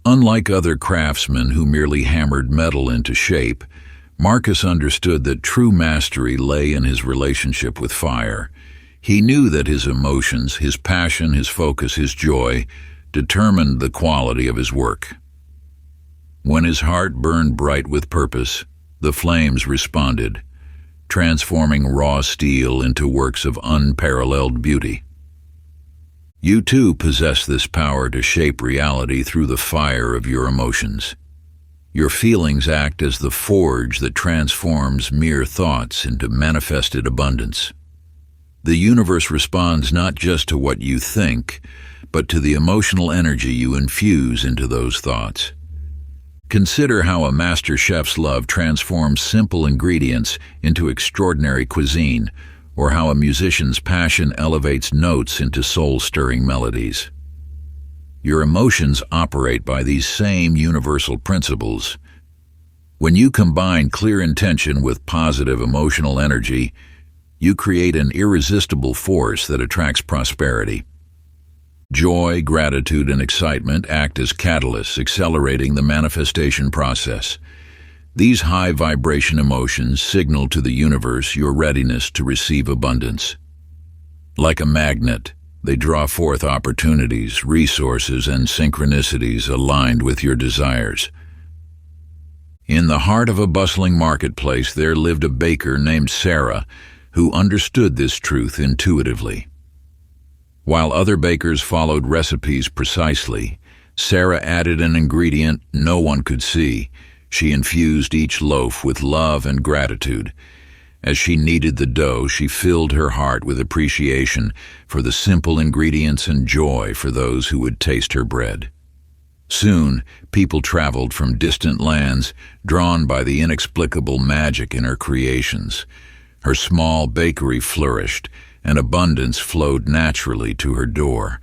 S1: Unlike other craftsmen who merely hammered metal into shape, Marcus understood that true mastery lay in his relationship with fire. He knew that his emotions, his passion, his focus, his joy, determined the quality of his work. When his heart burned bright with purpose, the flames responded, transforming raw steel into works of unparalleled beauty. You too possess this power to shape reality through the fire of your emotions. Your feelings act as the forge that transforms mere thoughts into manifested abundance. The universe responds not just to what you think, but to the emotional energy you infuse into those thoughts. Consider how a master chef's love transforms simple ingredients into extraordinary cuisine, or how a musician's passion elevates notes into soul-stirring melodies. Your emotions operate by these same universal principles. When you combine clear intention with positive emotional energy, you create an irresistible force that attracts prosperity. Joy, gratitude, and excitement act as catalysts, accelerating the manifestation process. These high-vibration emotions signal to the universe your readiness to receive abundance. Like a magnet, they draw forth opportunities, resources, and synchronicities aligned with your desires. In the heart of a bustling marketplace, there lived a baker named Sarah who understood this truth intuitively. While other bakers followed recipes precisely, Sarah added an ingredient no one could see. She infused each loaf with love and gratitude. As she kneaded the dough, she filled her heart with appreciation for the simple ingredients and joy for those who would taste her bread. Soon, people traveled from distant lands, drawn by the inexplicable magic in her creations. Her small bakery flourished, and abundance flowed naturally to her door.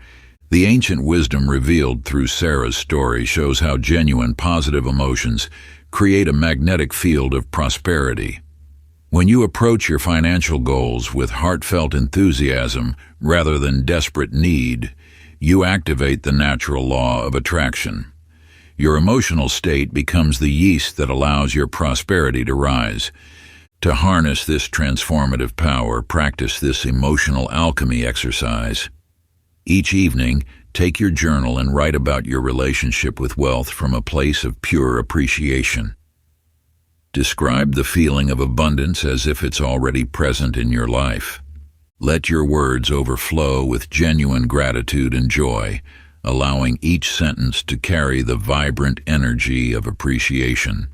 S1: The ancient wisdom revealed through Sarah's story shows how genuine positive emotions create a magnetic field of prosperity. When you approach your financial goals with heartfelt enthusiasm rather than desperate need, you activate the natural law of attraction. Your emotional state becomes the yeast that allows your prosperity to rise. To harness this transformative power, practice this emotional alchemy exercise. Each evening, take your journal and write about your relationship with wealth from a place of pure appreciation. Describe the feeling of abundance as if it's already present in your life. Let your words overflow with genuine gratitude and joy, allowing each sentence to carry the vibrant energy of appreciation.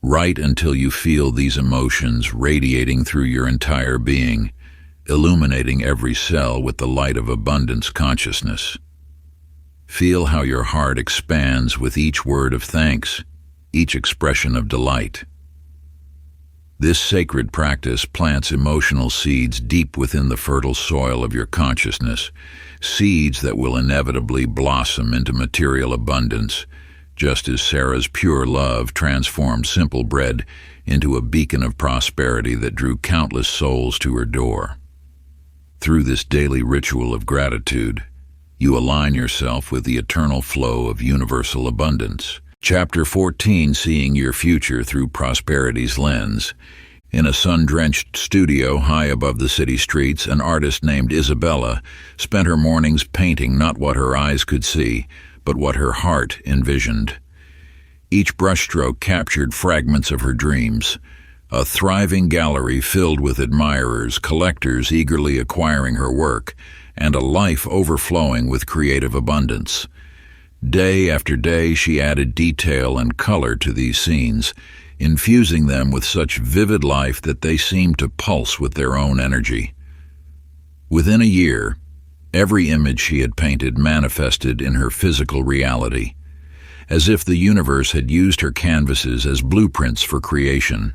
S1: Write until you feel these emotions radiating through your entire being, illuminating every cell with the light of abundance consciousness. Feel how your heart expands with each word of thanks, each expression of delight. This sacred practice plants emotional seeds deep within the fertile soil of your consciousness, seeds that will inevitably blossom into material abundance, just as Sarah's pure love transformed simple bread into a beacon of prosperity that drew countless souls to her door. Through this daily ritual of gratitude, you align yourself with the eternal flow of universal abundance. Chapter 14, Seeing Your Future Through Prosperity's Lens. In a sun-drenched studio high above the city streets, an artist named Isabella spent her mornings painting not what her eyes could see, but what her heart envisioned. Each brushstroke captured fragments of her dreams, a thriving gallery filled with admirers, collectors eagerly acquiring her work, and a life overflowing with creative abundance. Day after day she added detail and color to these scenes, infusing them with such vivid life that they seemed to pulse with their own energy. Within a year, every image she had painted manifested in her physical reality, as if the universe had used her canvases as blueprints for creation.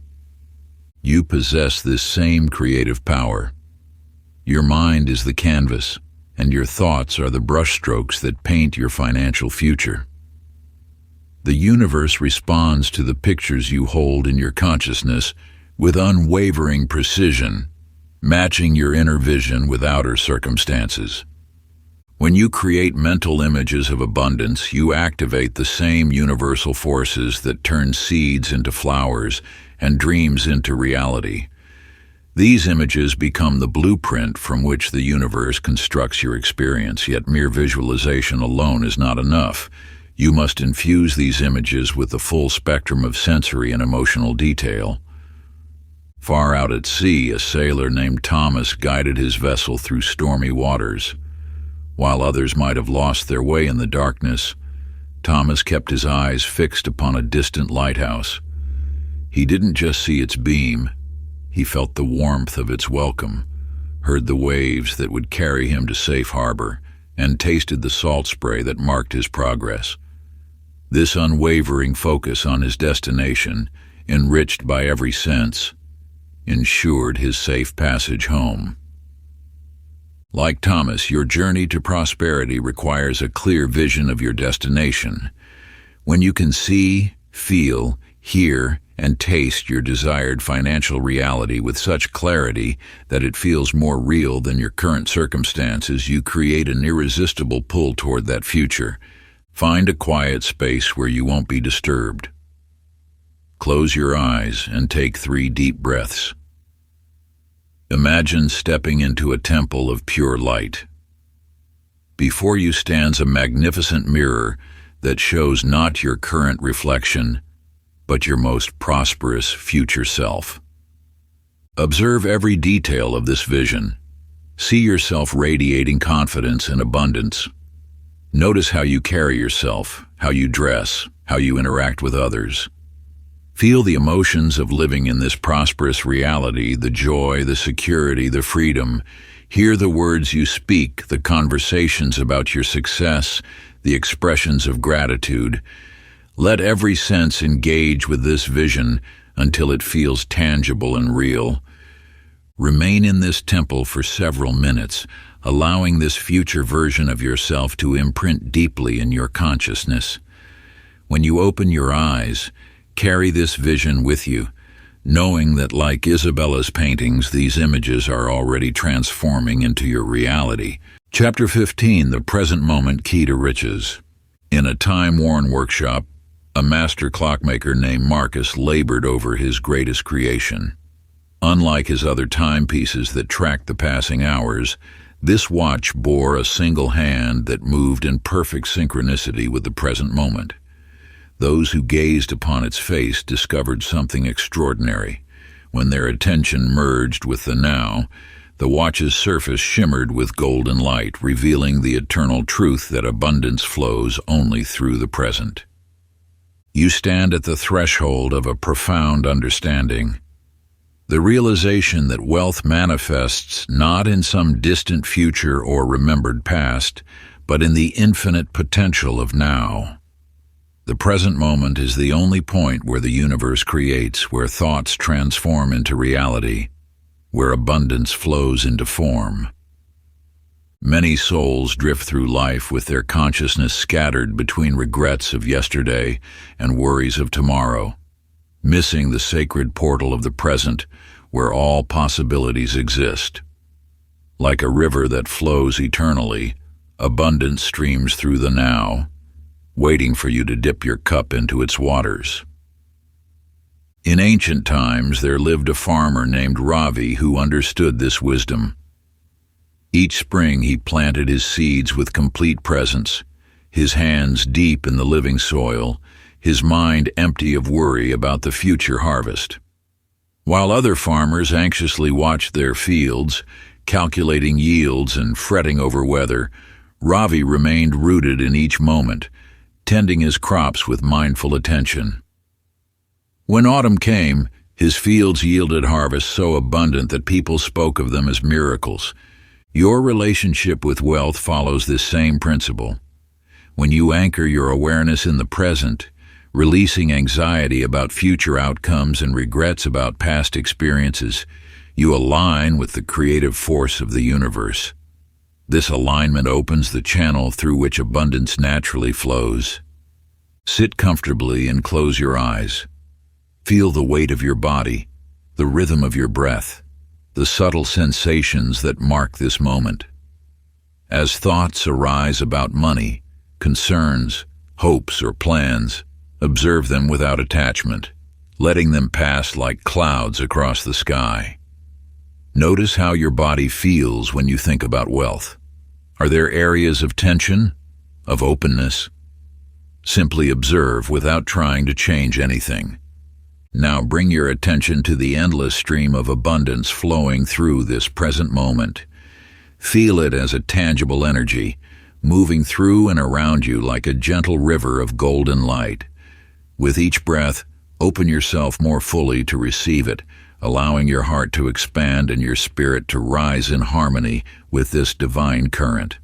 S1: You possess this same creative power. Your mind is the canvas, and your thoughts are the brushstrokes that paint your financial future. The universe responds to the pictures you hold in your consciousness with unwavering precision, matching your inner vision with outer circumstances. When you create mental images of abundance, you activate the same universal forces that turn seeds into flowers and dreams into reality. These images become the blueprint from which the universe constructs your experience, yet mere visualization alone is not enough. You must infuse these images with the full spectrum of sensory and emotional detail. Far out at sea, a sailor named Thomas guided his vessel through stormy waters. While others might have lost their way in the darkness, Thomas kept his eyes fixed upon a distant lighthouse. He didn't just see its beam, he felt the warmth of its welcome, heard the waves that would carry him to safe harbor, and tasted the salt spray that marked his progress. This unwavering focus on his destination, enriched by every sense, ensured his safe passage home. Like Thomas, your journey to prosperity requires a clear vision of your destination. When you can see, feel, hear, and taste your desired financial reality with such clarity that it feels more real than your current circumstances, you create an irresistible pull toward that future. Find a quiet space where you won't be disturbed. Close your eyes and take 3 deep breaths. Imagine stepping into a temple of pure light. Before you stands a magnificent mirror that shows not your current reflection, but your most prosperous future self. Observe every detail of this vision. See yourself radiating confidence and abundance. Notice how you carry yourself, how you dress, how you interact with others. Feel the emotions of living in this prosperous reality, the joy, the security, the freedom. Hear the words you speak, the conversations about your success, the expressions of gratitude. Let every sense engage with this vision until it feels tangible and real. Remain in this temple for several minutes, allowing this future version of yourself to imprint deeply in your consciousness. When you open your eyes, carry this vision with you, knowing that like Isabella's paintings, these images are already transforming into your reality. Chapter 15, The Present Moment Key to Riches. In a time-worn workshop, a master clockmaker named Marcus labored over his greatest creation. Unlike his other timepieces that tracked the passing hours, this watch bore a single hand that moved in perfect synchronicity with the present moment. Those who gazed upon its face discovered something extraordinary. When their attention merged with the now, the watch's surface shimmered with golden light, revealing the eternal truth that abundance flows only through the present. You stand at the threshold of a profound understanding. The realization that wealth manifests not in some distant future or remembered past, but in the infinite potential of now. The present moment is the only point where the universe creates, where thoughts transform into reality, where abundance flows into form. Many souls drift through life with their consciousness scattered between regrets of yesterday and worries of tomorrow, missing the sacred portal of the present where all possibilities exist. Like a river that flows eternally, abundance streams through the now, waiting for you to dip your cup into its waters. In ancient times, there lived a farmer named Ravi who understood this wisdom. Each spring he planted his seeds with complete presence, his hands deep in the living soil, his mind empty of worry about the future harvest. While other farmers anxiously watched their fields, calculating yields and fretting over weather, Ravi remained rooted in each moment, tending his crops with mindful attention. When autumn came, his fields yielded harvests so abundant that people spoke of them as miracles. Your relationship with wealth follows this same principle. When you anchor your awareness in the present, releasing anxiety about future outcomes and regrets about past experiences, you align with the creative force of the universe. This alignment opens the channel through which abundance naturally flows. Sit comfortably and close your eyes. Feel the weight of your body, the rhythm of your breath, the subtle sensations that mark this moment. As thoughts arise about money, concerns, hopes, or plans, observe them without attachment, letting them pass like clouds across the sky. Notice how your body feels when you think about wealth. Are there areas of tension, of openness? Simply observe without trying to change anything. Now bring your attention to the endless stream of abundance flowing through this present moment. Feel it as a tangible energy, moving through and around you like a gentle river of golden light. With each breath, open yourself more fully to receive it, allowing your heart to expand and your spirit to rise in harmony with this divine current.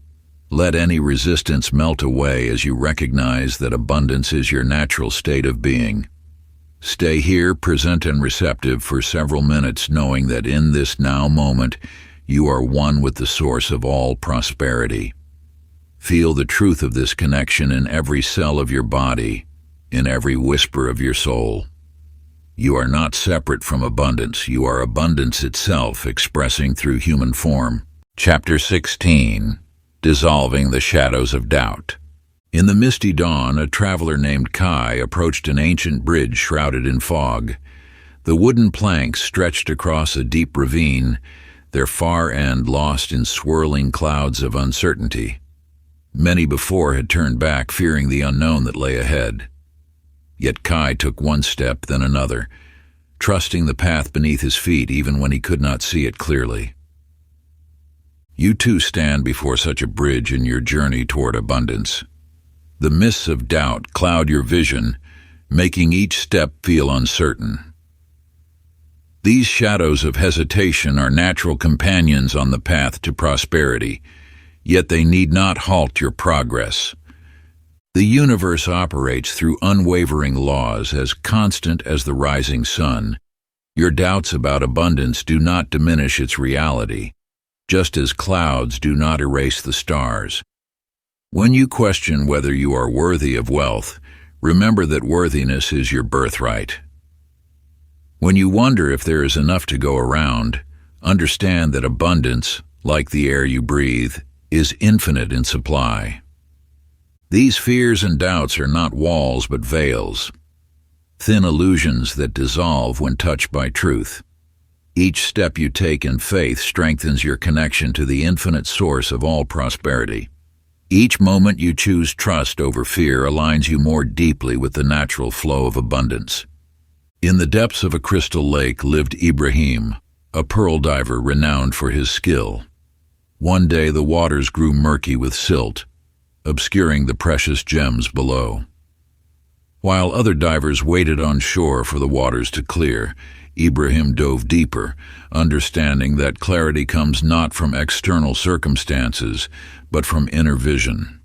S1: Let any resistance melt away as you recognize that abundance is your natural state of being. Stay here, present and receptive for several minutes, knowing that in this now moment, you are one with the source of all prosperity. Feel the truth of this connection in every cell of your body, in every whisper of your soul. You are not separate from abundance. You are abundance itself, expressing through human form. Chapter 16. Dissolving the Shadows of Doubt. In the misty dawn, a traveler named Kai approached an ancient bridge shrouded in fog. The wooden planks stretched across a deep ravine, their far end lost in swirling clouds of uncertainty. Many before had turned back, fearing the unknown that lay ahead. Yet Kai took one step, then another, trusting the path beneath his feet even when he could not see it clearly. You too stand before such a bridge in your journey toward abundance. The mists of doubt cloud your vision, making each step feel uncertain. These shadows of hesitation are natural companions on the path to prosperity, yet they need not halt your progress. The universe operates through unwavering laws as constant as the rising sun. Your doubts about abundance do not diminish its reality, just as clouds do not erase the stars. When you question whether you are worthy of wealth, remember that worthiness is your birthright. When you wonder if there is enough to go around, understand that abundance, like the air you breathe, is infinite in supply. These fears and doubts are not walls but veils, thin illusions that dissolve when touched by truth. Each step you take in faith strengthens your connection to the infinite source of all prosperity. Each moment you choose trust over fear aligns you more deeply with the natural flow of abundance. In the depths of a crystal lake lived Ibrahim, a pearl diver renowned for his skill. One day the waters grew murky with silt, obscuring the precious gems below. While other divers waited on shore for the waters to clear, Ibrahim dove deeper, understanding that clarity comes not from external circumstances, but from inner vision.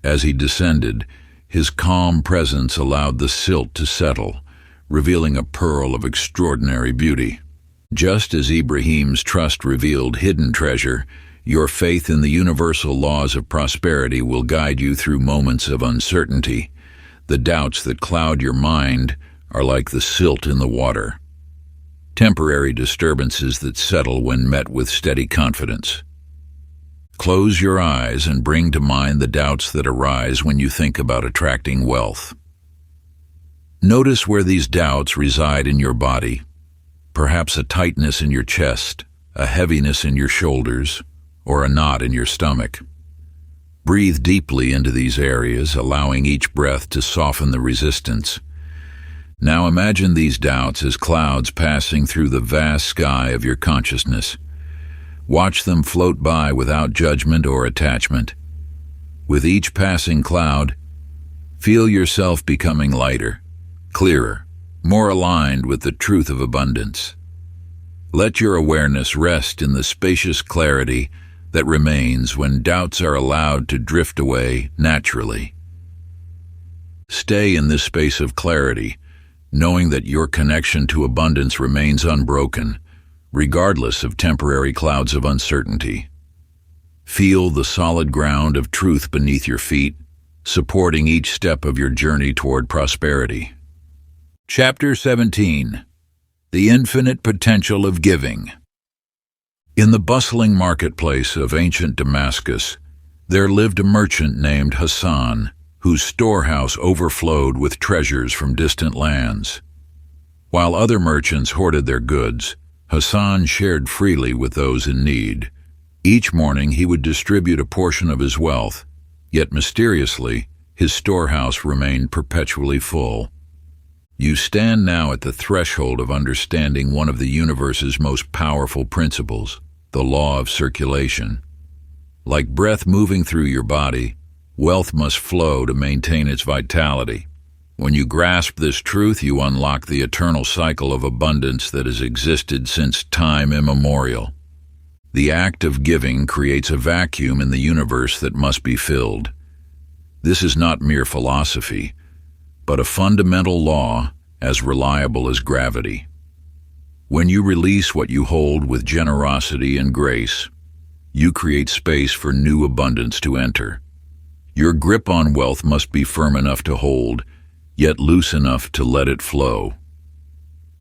S1: As he descended, his calm presence allowed the silt to settle, revealing a pearl of extraordinary beauty. Just as Ibrahim's trust revealed hidden treasure, your faith in the universal laws of prosperity will guide you through moments of uncertainty. The doubts that cloud your mind are like the silt in the water, temporary disturbances that settle when met with steady confidence. Close your eyes and bring to mind the doubts that arise when you think about attracting wealth. Notice where these doubts reside in your body, perhaps a tightness in your chest, a heaviness in your shoulders, or a knot in your stomach. Breathe deeply into these areas, allowing each breath to soften the resistance. Now imagine these doubts as clouds passing through the vast sky of your consciousness. Watch them float by without judgment or attachment. With each passing cloud, feel yourself becoming lighter, clearer, more aligned with the truth of abundance. Let your awareness rest in the spacious clarity that remains when doubts are allowed to drift away naturally. Stay in this space of clarity, knowing that your connection to abundance remains unbroken, regardless of temporary clouds of uncertainty. Feel the solid ground of truth beneath your feet, supporting each step of your journey toward prosperity. Chapter 17. The Infinite Potential of Giving. In the bustling marketplace of ancient Damascus, there lived a merchant named Hassan, whose storehouse overflowed with treasures from distant lands. While other merchants hoarded their goods, Hassan shared freely with those in need. Each morning he would distribute a portion of his wealth, yet mysteriously, his storehouse remained perpetually full. You stand now at the threshold of understanding one of the universe's most powerful principles, the law of circulation. Like breath moving through your body, wealth must flow to maintain its vitality. When you grasp this truth, you unlock the eternal cycle of abundance that has existed since time immemorial. The act of giving creates a vacuum in the universe that must be filled. This is not mere philosophy, but a fundamental law as reliable as gravity. When you release what you hold with generosity and grace, you create space for new abundance to enter. Your grip on wealth must be firm enough to hold, yet loose enough to let it flow.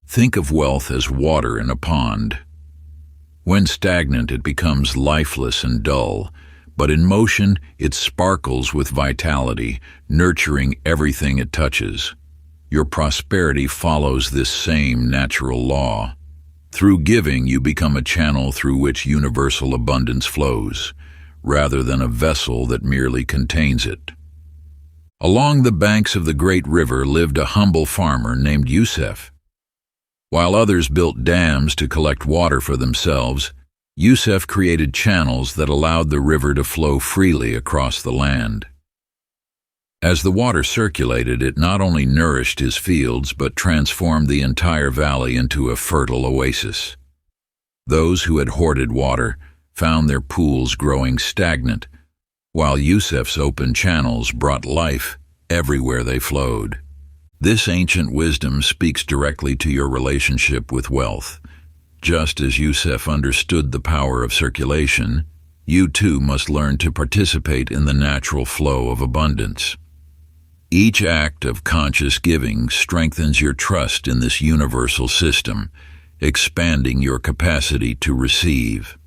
S1: Think of wealth as water in a pond. When stagnant, it becomes lifeless and dull, but in motion, it sparkles with vitality, nurturing everything it touches. Your prosperity follows this same natural law. Through giving, you become a channel through which universal abundance flows, rather than a vessel that merely contains it. Along the banks of the great river lived a humble farmer named Yusuf. While others built dams to collect water for themselves, Yusuf created channels that allowed the river to flow freely across the land. As the water circulated, it not only nourished his fields but transformed the entire valley into a fertile oasis. Those who had hoarded water found their pools growing stagnant, while Yusuf's open channels brought life everywhere they flowed. This ancient wisdom speaks directly to your relationship with wealth. Just as Yusuf understood the power of circulation, you too must learn to participate in the natural flow of abundance. Each act of conscious giving strengthens your trust in this universal system, expanding your capacity to receive.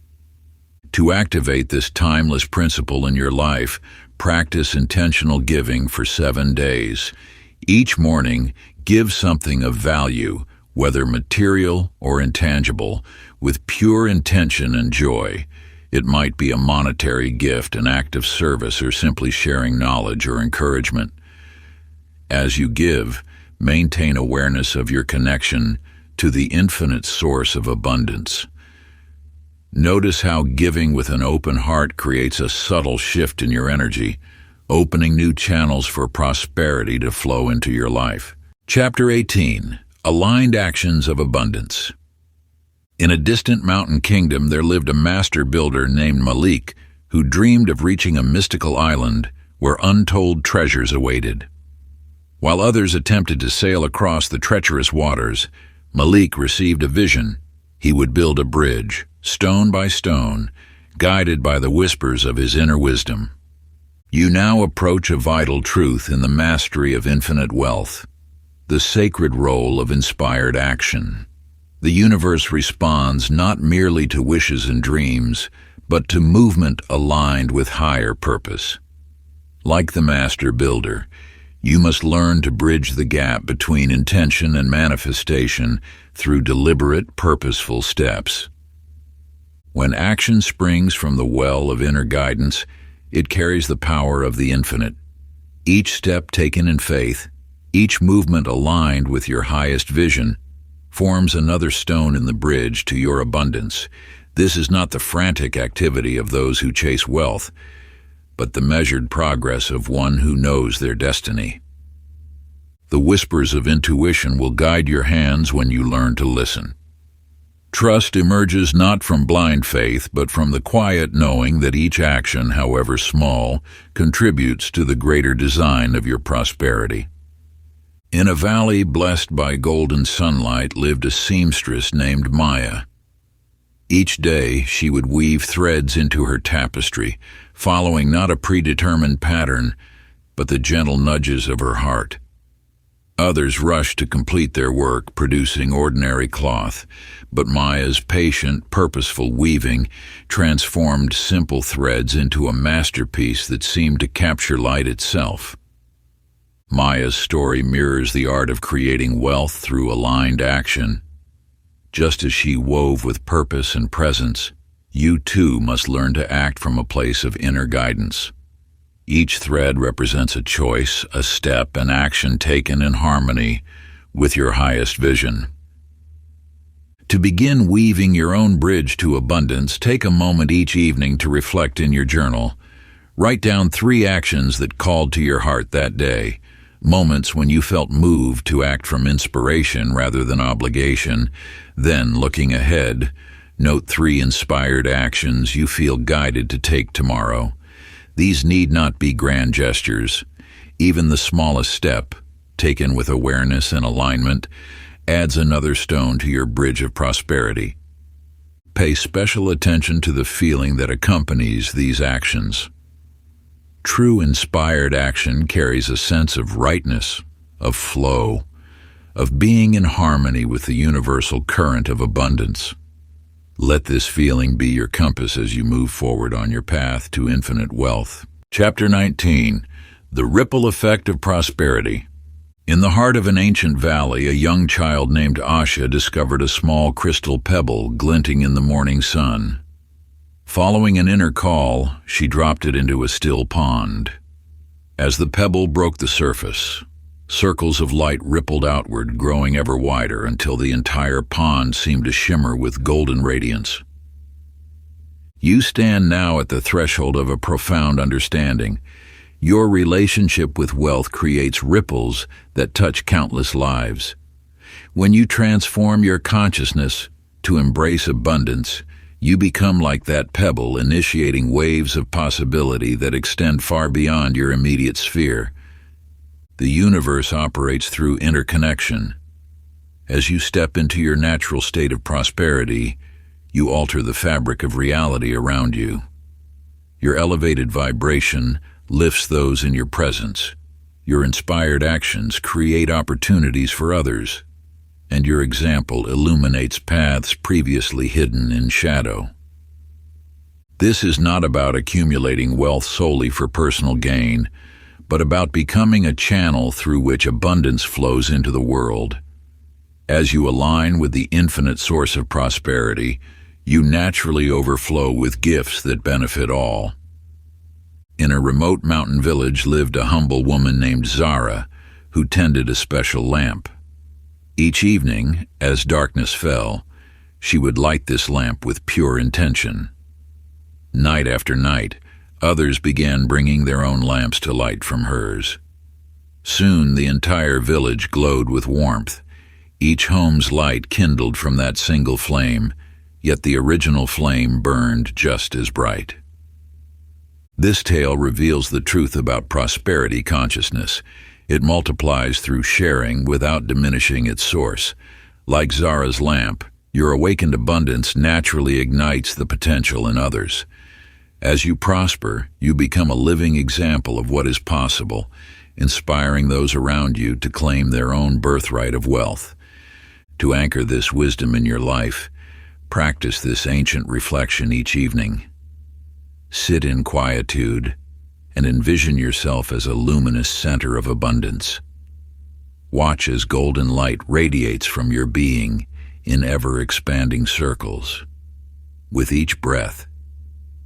S1: To activate this timeless principle in your life, practice intentional giving for 7 days. Each morning, give something of value, whether material or intangible, with pure intention and joy. It might be a monetary gift, an act of service, or simply sharing knowledge or encouragement. As you give, maintain awareness of your connection to the infinite source of abundance. Notice how giving with an open heart creates a subtle shift in your energy, opening new channels for prosperity to flow into your life. Chapter 18. Aligned Actions of Abundance. In a distant mountain kingdom, there lived a master builder named Malik, who dreamed of reaching a mystical island where untold treasures awaited. While others attempted to sail across the treacherous waters, Malik received a vision. He would build a bridge, stone by stone, guided by the whispers of his inner wisdom. You now approach a vital truth in the mastery of infinite wealth, the sacred role of inspired action. The universe responds not merely to wishes and dreams, but to movement aligned with higher purpose. Like the master builder, you must learn to bridge the gap between intention and manifestation through deliberate, purposeful steps. When action springs from the well of inner guidance, it carries the power of the infinite. Each step taken in faith, each movement aligned with your highest vision, forms another stone in the bridge to your abundance. This is not the frantic activity of those who chase wealth, but the measured progress of one who knows their destiny. The whispers of intuition will guide your hands when you learn to listen. Trust emerges not from blind faith, but from the quiet knowing that each action, however small, contributes to the greater design of your prosperity. In a valley blessed by golden sunlight lived a seamstress named Maya. Each day she would weave threads into her tapestry, following not a predetermined pattern, but the gentle nudges of her heart. Others rush to complete their work, producing ordinary cloth, but Maya's patient, purposeful weaving transformed simple threads into a masterpiece that seemed to capture light itself. Maya's story mirrors the art of creating wealth through aligned action. Just as she wove with purpose and presence, you too must learn to act from a place of inner guidance. Each thread represents a choice, a step, an action taken in harmony with your highest vision. To begin weaving your own bridge to abundance, take a moment each evening to reflect in your journal. Write down 3 actions that called to your heart that day, moments when you felt moved to act from inspiration rather than obligation. Then, looking ahead, note 3 inspired actions you feel guided to take tomorrow. These need not be grand gestures. Even the smallest step, taken with awareness and alignment, adds another stone to your bridge of prosperity. Pay special attention to the feeling that accompanies these actions. True inspired action carries a sense of rightness, of flow, of being in harmony with the universal current of abundance. Let this feeling be your compass as you move forward on your path to infinite wealth. Chapter 19. The Ripple Effect of Prosperity. In the heart of an ancient valley, a young child named Asha discovered a small crystal pebble glinting in the morning sun. Following an inner call, she dropped it into a still pond. As the pebble broke the surface, circles of light rippled outward, growing ever wider until the entire pond seemed to shimmer with golden radiance. You stand now at the threshold of a profound understanding. Your relationship with wealth creates ripples that touch countless lives. When you transform your consciousness to embrace abundance, you become like that pebble, initiating waves of possibility that extend far beyond your immediate sphere. The universe operates through interconnection. As you step into your natural state of prosperity, you alter the fabric of reality around you. Your elevated vibration lifts those in your presence. Your inspired actions create opportunities for others, and your example illuminates paths previously hidden in shadow. This is not about accumulating wealth solely for personal gain, but about becoming a channel through which abundance flows into the world. As you align with the infinite source of prosperity, you naturally overflow with gifts that benefit all. In a remote mountain village lived a humble woman named Zara, who tended a special lamp. Each evening, as darkness fell, she would light this lamp with pure intention. Night after night, others began bringing their own lamps to light from hers. Soon the entire village glowed with warmth. Each home's light kindled from that single flame, yet the original flame burned just as bright. This tale reveals the truth about prosperity consciousness. It multiplies through sharing without diminishing its source. Like Zara's lamp, your awakened abundance naturally ignites the potential in others. As you prosper, you become a living example of what is possible, inspiring those around you to claim their own birthright of wealth. To anchor this wisdom in your life, practice this ancient reflection each evening. Sit in quietude and envision yourself as a luminous center of abundance. Watch as golden light radiates from your being in ever-expanding circles. With each breath,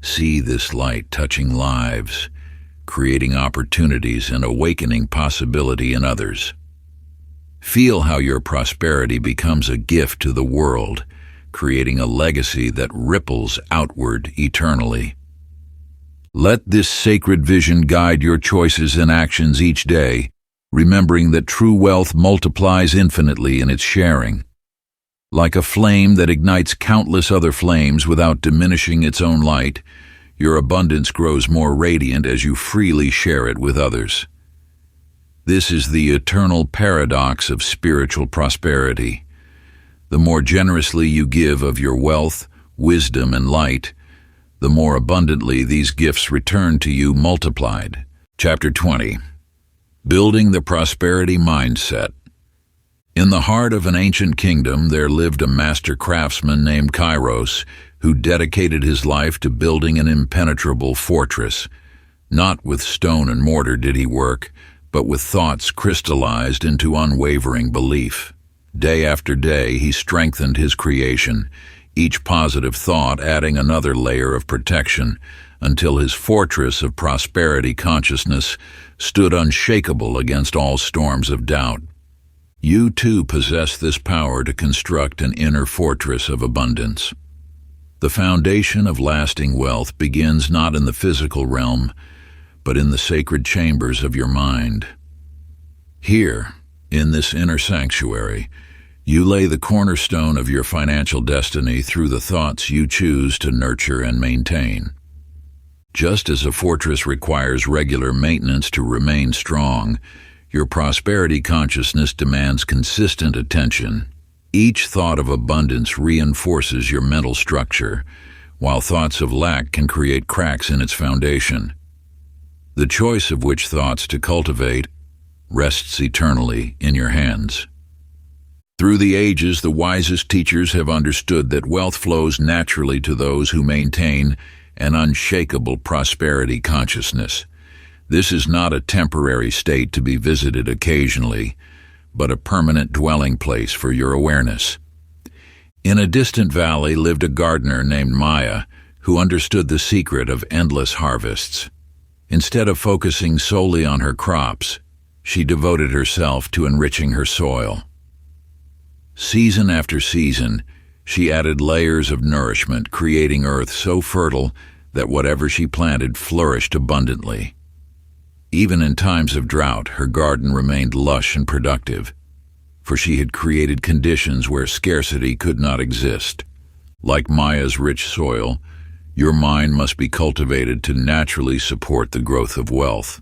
S1: see this light touching lives, creating opportunities and awakening possibility in others. Feel how your prosperity becomes a gift to the world, creating a legacy that ripples outward eternally. Let this sacred vision guide your choices and actions each day, remembering that true wealth multiplies infinitely in its sharing. Like a flame that ignites countless other flames without diminishing its own light, your abundance grows more radiant as you freely share it with others. This is the eternal paradox of spiritual prosperity. The more generously you give of your wealth, wisdom, and light, the more abundantly these gifts return to you multiplied. Chapter 20. Building the prosperity mindset. In the heart of an ancient kingdom, there lived a master craftsman named Kairos, who dedicated his life to building an impenetrable fortress. Not with stone and mortar did he work, but with thoughts crystallized into unwavering belief. Day after day, he strengthened his creation, each positive thought adding another layer of protection, until his fortress of prosperity consciousness stood unshakable against all storms of doubt. You too possess this power to construct an inner fortress of abundance. The foundation of lasting wealth begins not in the physical realm, but in the sacred chambers of your mind. Here, in this inner sanctuary, you lay the cornerstone of your financial destiny through the thoughts you choose to nurture and maintain. Just as a fortress requires regular maintenance to remain strong, your prosperity consciousness demands consistent attention. Each thought of abundance reinforces your mental structure, while thoughts of lack can create cracks in its foundation. The choice of which thoughts to cultivate rests eternally in your hands. Through the ages, the wisest teachers have understood that wealth flows naturally to those who maintain an unshakable prosperity consciousness. This is not a temporary state to be visited occasionally, but a permanent dwelling place for your awareness. In a distant valley lived a gardener named Maya, who understood the secret of endless harvests. Instead of focusing solely on her crops, she devoted herself to enriching her soil. Season after season, she added layers of nourishment, creating earth so fertile that whatever she planted flourished abundantly. Even in times of drought, her garden remained lush and productive, for she had created conditions where scarcity could not exist. Like Maya's rich soil, your mind must be cultivated to naturally support the growth of wealth.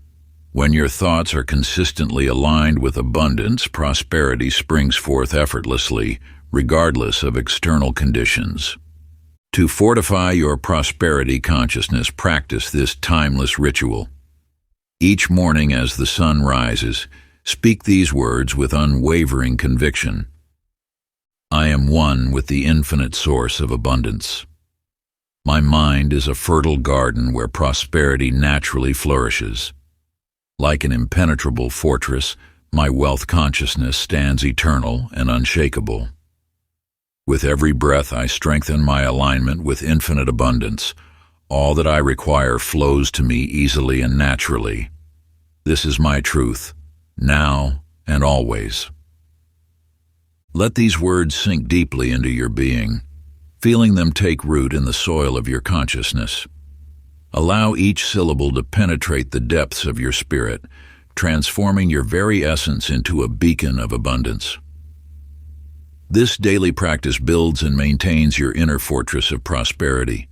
S1: When your thoughts are consistently aligned with abundance, prosperity springs forth effortlessly, regardless of external conditions. To fortify your prosperity consciousness, practice this timeless ritual. Each morning as the sun rises, speak these words with unwavering conviction. I am one with the infinite source of abundance. My mind is a fertile garden where prosperity naturally flourishes. Like an impenetrable fortress, my wealth consciousness stands eternal and unshakable. With every breath, I strengthen my alignment with infinite abundance. All that I require flows to me easily and naturally. This is my truth, now and always. Let these words sink deeply into your being, feeling them take root in the soil of your consciousness. Allow each syllable to penetrate the depths of your spirit, transforming your very essence into a beacon of abundance. This daily practice builds and maintains your inner fortress of prosperity,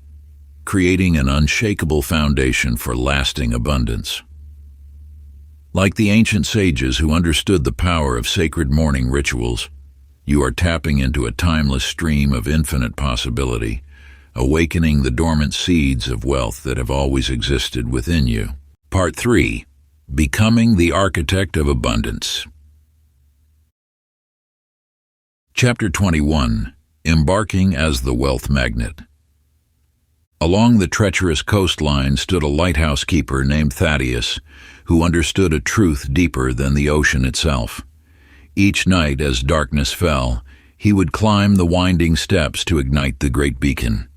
S1: creating an unshakable foundation for lasting abundance. Like the ancient sages who understood the power of sacred morning rituals, you are tapping into a timeless stream of infinite possibility, awakening the dormant seeds of wealth that have always existed within you. Part 3. Becoming the Architect of Abundance. Chapter 21. Embarking as the Wealth Magnet. Along the treacherous coastline stood a lighthouse keeper named Thaddeus, who understood a truth deeper than the ocean itself. Each night, as darkness fell, he would climb the winding steps to ignite the great beacon.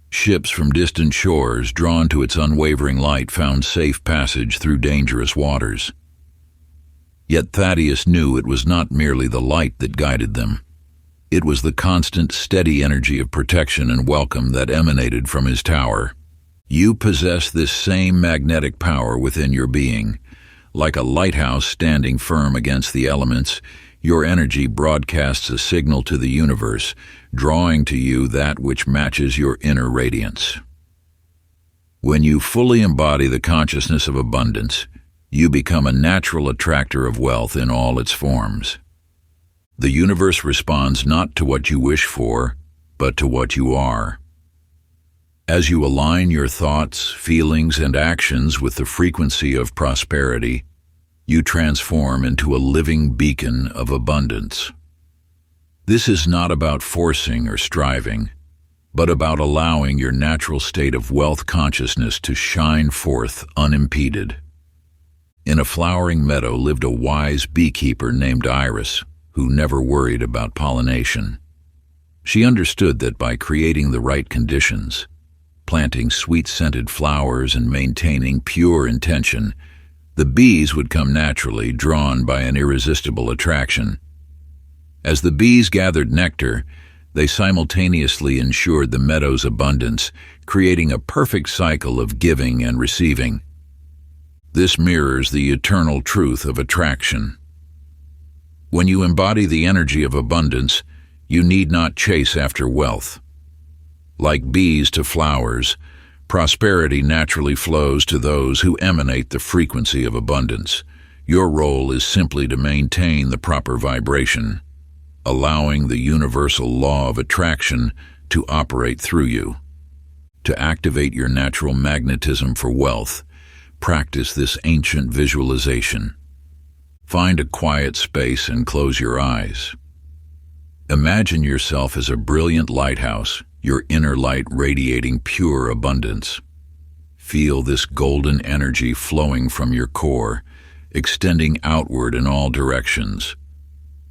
S1: Ships from distant shores, drawn to its unwavering light, found safe passage through dangerous waters. Yet Thaddeus knew it was not merely the light that guided them. It was the constant, steady energy of protection and welcome that emanated from his tower. You possess this same magnetic power within your being. Like a lighthouse standing firm against the elements, your energy broadcasts a signal to the universe, drawing to you that which matches your inner radiance. When you fully embody the consciousness of abundance, you become a natural attractor of wealth in all its forms. The universe responds not to what you wish for, but to what you are. As you align your thoughts, feelings, and actions with the frequency of prosperity, you transform into a living beacon of abundance. This is not about forcing or striving, but about allowing your natural state of wealth consciousness to shine forth unimpeded. In a flowering meadow lived a wise beekeeper named Iris, who never worried about pollination. She understood that by creating the right conditions, planting sweet-scented flowers and maintaining pure intention, the bees would come naturally, drawn by an irresistible attraction. As the bees gathered nectar, they simultaneously ensured the meadow's abundance, creating a perfect cycle of giving and receiving. This mirrors the eternal truth of attraction. When you embody the energy of abundance, you need not chase after wealth. Like bees to flowers, prosperity naturally flows to those who emanate the frequency of abundance. Your role is simply to maintain the proper vibration, allowing the universal law of attraction to operate through you. To activate your natural magnetism for wealth, practice this ancient visualization. Find a quiet space and close your eyes. Imagine yourself as a brilliant lighthouse, your inner light radiating pure abundance. Feel this golden energy flowing from your core, extending outward in all directions.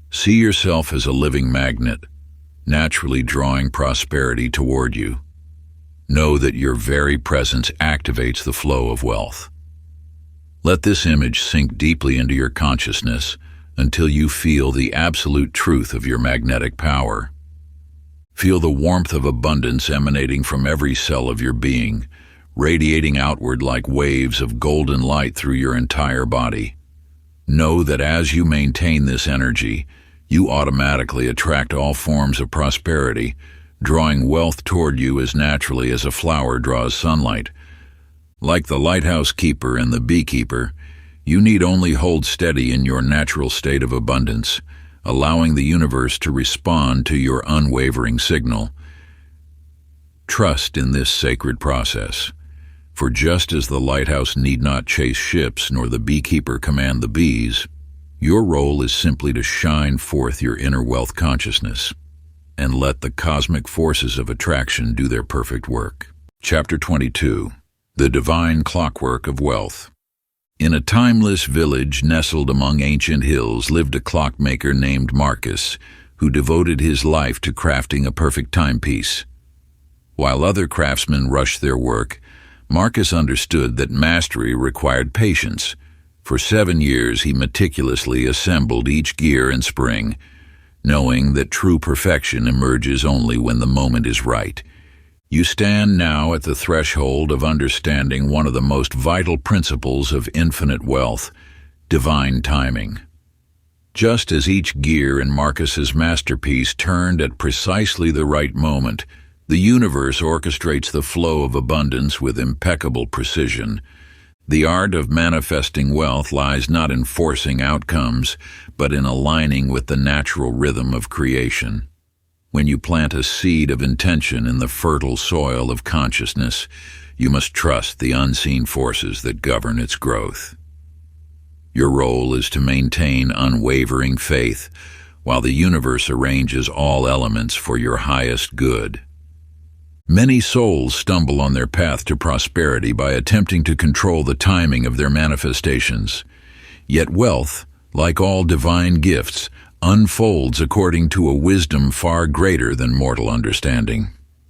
S1: See yourself as a living magnet, naturally drawing prosperity toward you. Know that your very presence activates the flow of wealth. Let this image sink deeply into your consciousness until you feel the absolute truth of your magnetic power. Feel the warmth of abundance emanating from every cell of your being, radiating outward like waves of golden light through your entire body. Know that as you maintain this energy, you automatically attract all forms of prosperity, drawing wealth toward you as naturally as a flower draws sunlight. Like the lighthouse keeper and the beekeeper, you need only hold steady in your natural state of abundance, allowing the universe to respond to your unwavering signal. Trust in this sacred process, for just as the lighthouse need not chase ships nor the beekeeper command the bees, your role is simply to shine forth your inner wealth consciousness and let the cosmic forces of attraction do their perfect work. Chapter 22. The Divine Clockwork of Wealth. In a timeless village nestled among ancient hills lived a clockmaker named Marcus, who devoted his life to crafting a perfect timepiece. While other craftsmen rushed their work, Marcus understood that mastery required patience. For 7 years he meticulously assembled each gear and spring, knowing that true perfection emerges only when the moment is right. You stand now at the threshold of understanding one of the most vital principles of infinite wealth, divine timing. Just as each gear in Marcus's masterpiece turned at precisely the right moment, the universe orchestrates the flow of abundance with impeccable precision. The art of manifesting wealth lies not in forcing outcomes, but in aligning with the natural rhythm of creation. When you plant a seed of intention in the fertile soil of consciousness, you must trust the unseen forces that govern its growth. Your role is to maintain unwavering faith, while the universe arranges all elements for your highest good. Many souls stumble on their path to prosperity by attempting to control the timing of their manifestations. Yet wealth, like all divine gifts, unfolds according to a wisdom far greater than mortal understanding.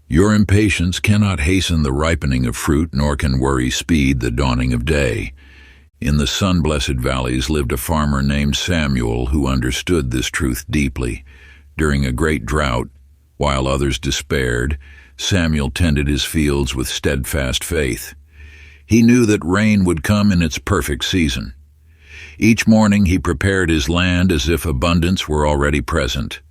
S1: Your impatience cannot hasten the ripening of fruit, nor can worry speed the dawning of day. In the sun-blessed valleys lived a farmer named Samuel who understood this truth deeply. During a great drought, while others despaired, Samuel tended his fields with steadfast faith. He knew that rain would come in its perfect season. Each morning he prepared his land as if abundance were already present.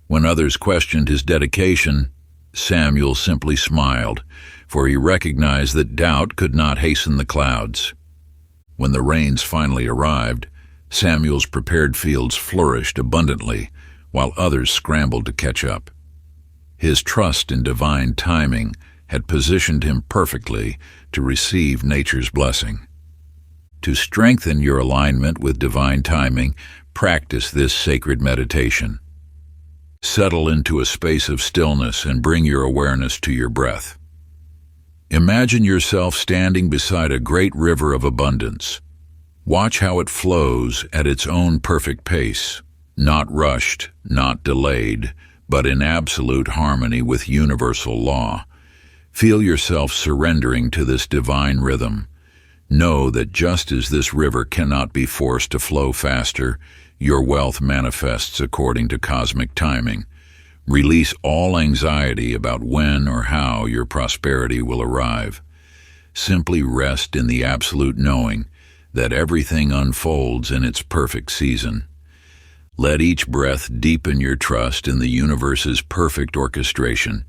S1: When others questioned his dedication, Samuel simply smiled, for he recognized that doubt could not hasten the clouds. When the rains finally arrived, Samuel's prepared fields flourished abundantly, while others scrambled to catch up. His trust in divine timing had positioned him perfectly to receive nature's blessing. To strengthen your alignment with divine timing, practice this sacred meditation. Settle into a space of stillness and bring your awareness to your breath. Imagine yourself standing beside a great river of abundance. Watch how it flows at its own perfect pace, not rushed, not delayed, but in absolute harmony with universal law. Feel yourself surrendering to this divine rhythm. Know that just as this river cannot be forced to flow faster, your wealth manifests according to cosmic timing. Release all anxiety about when or how your prosperity will arrive. Simply rest in the absolute knowing that everything unfolds in its perfect season. Let each breath deepen your trust in the universe's perfect orchestration.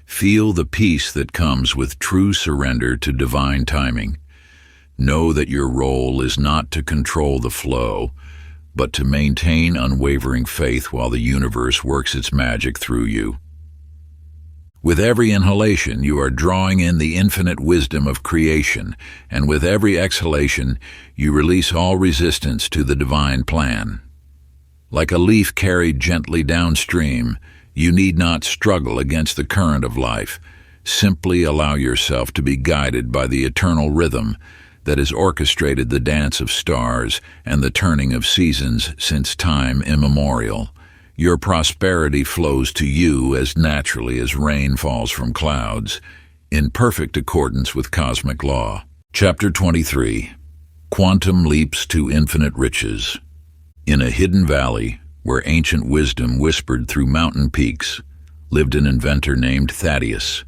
S1: Feel the peace that comes with true surrender to divine timing. Know that your role is not to control the flow, but to maintain unwavering faith while the universe works its magic through you. With every inhalation, you are drawing in the infinite wisdom of creation, and with every exhalation, you release all resistance to the divine plan. Like a leaf carried gently downstream, you need not struggle against the current of life. Simply allow yourself to be guided by the eternal rhythm that has orchestrated the dance of stars and the turning of seasons since time immemorial. Your prosperity flows to you as naturally as rain falls from clouds, in perfect accordance with cosmic law. Chapter 23. Quantum Leaps to Infinite Riches. In a hidden valley, where ancient wisdom whispered through mountain peaks, lived an inventor named Thaddeus.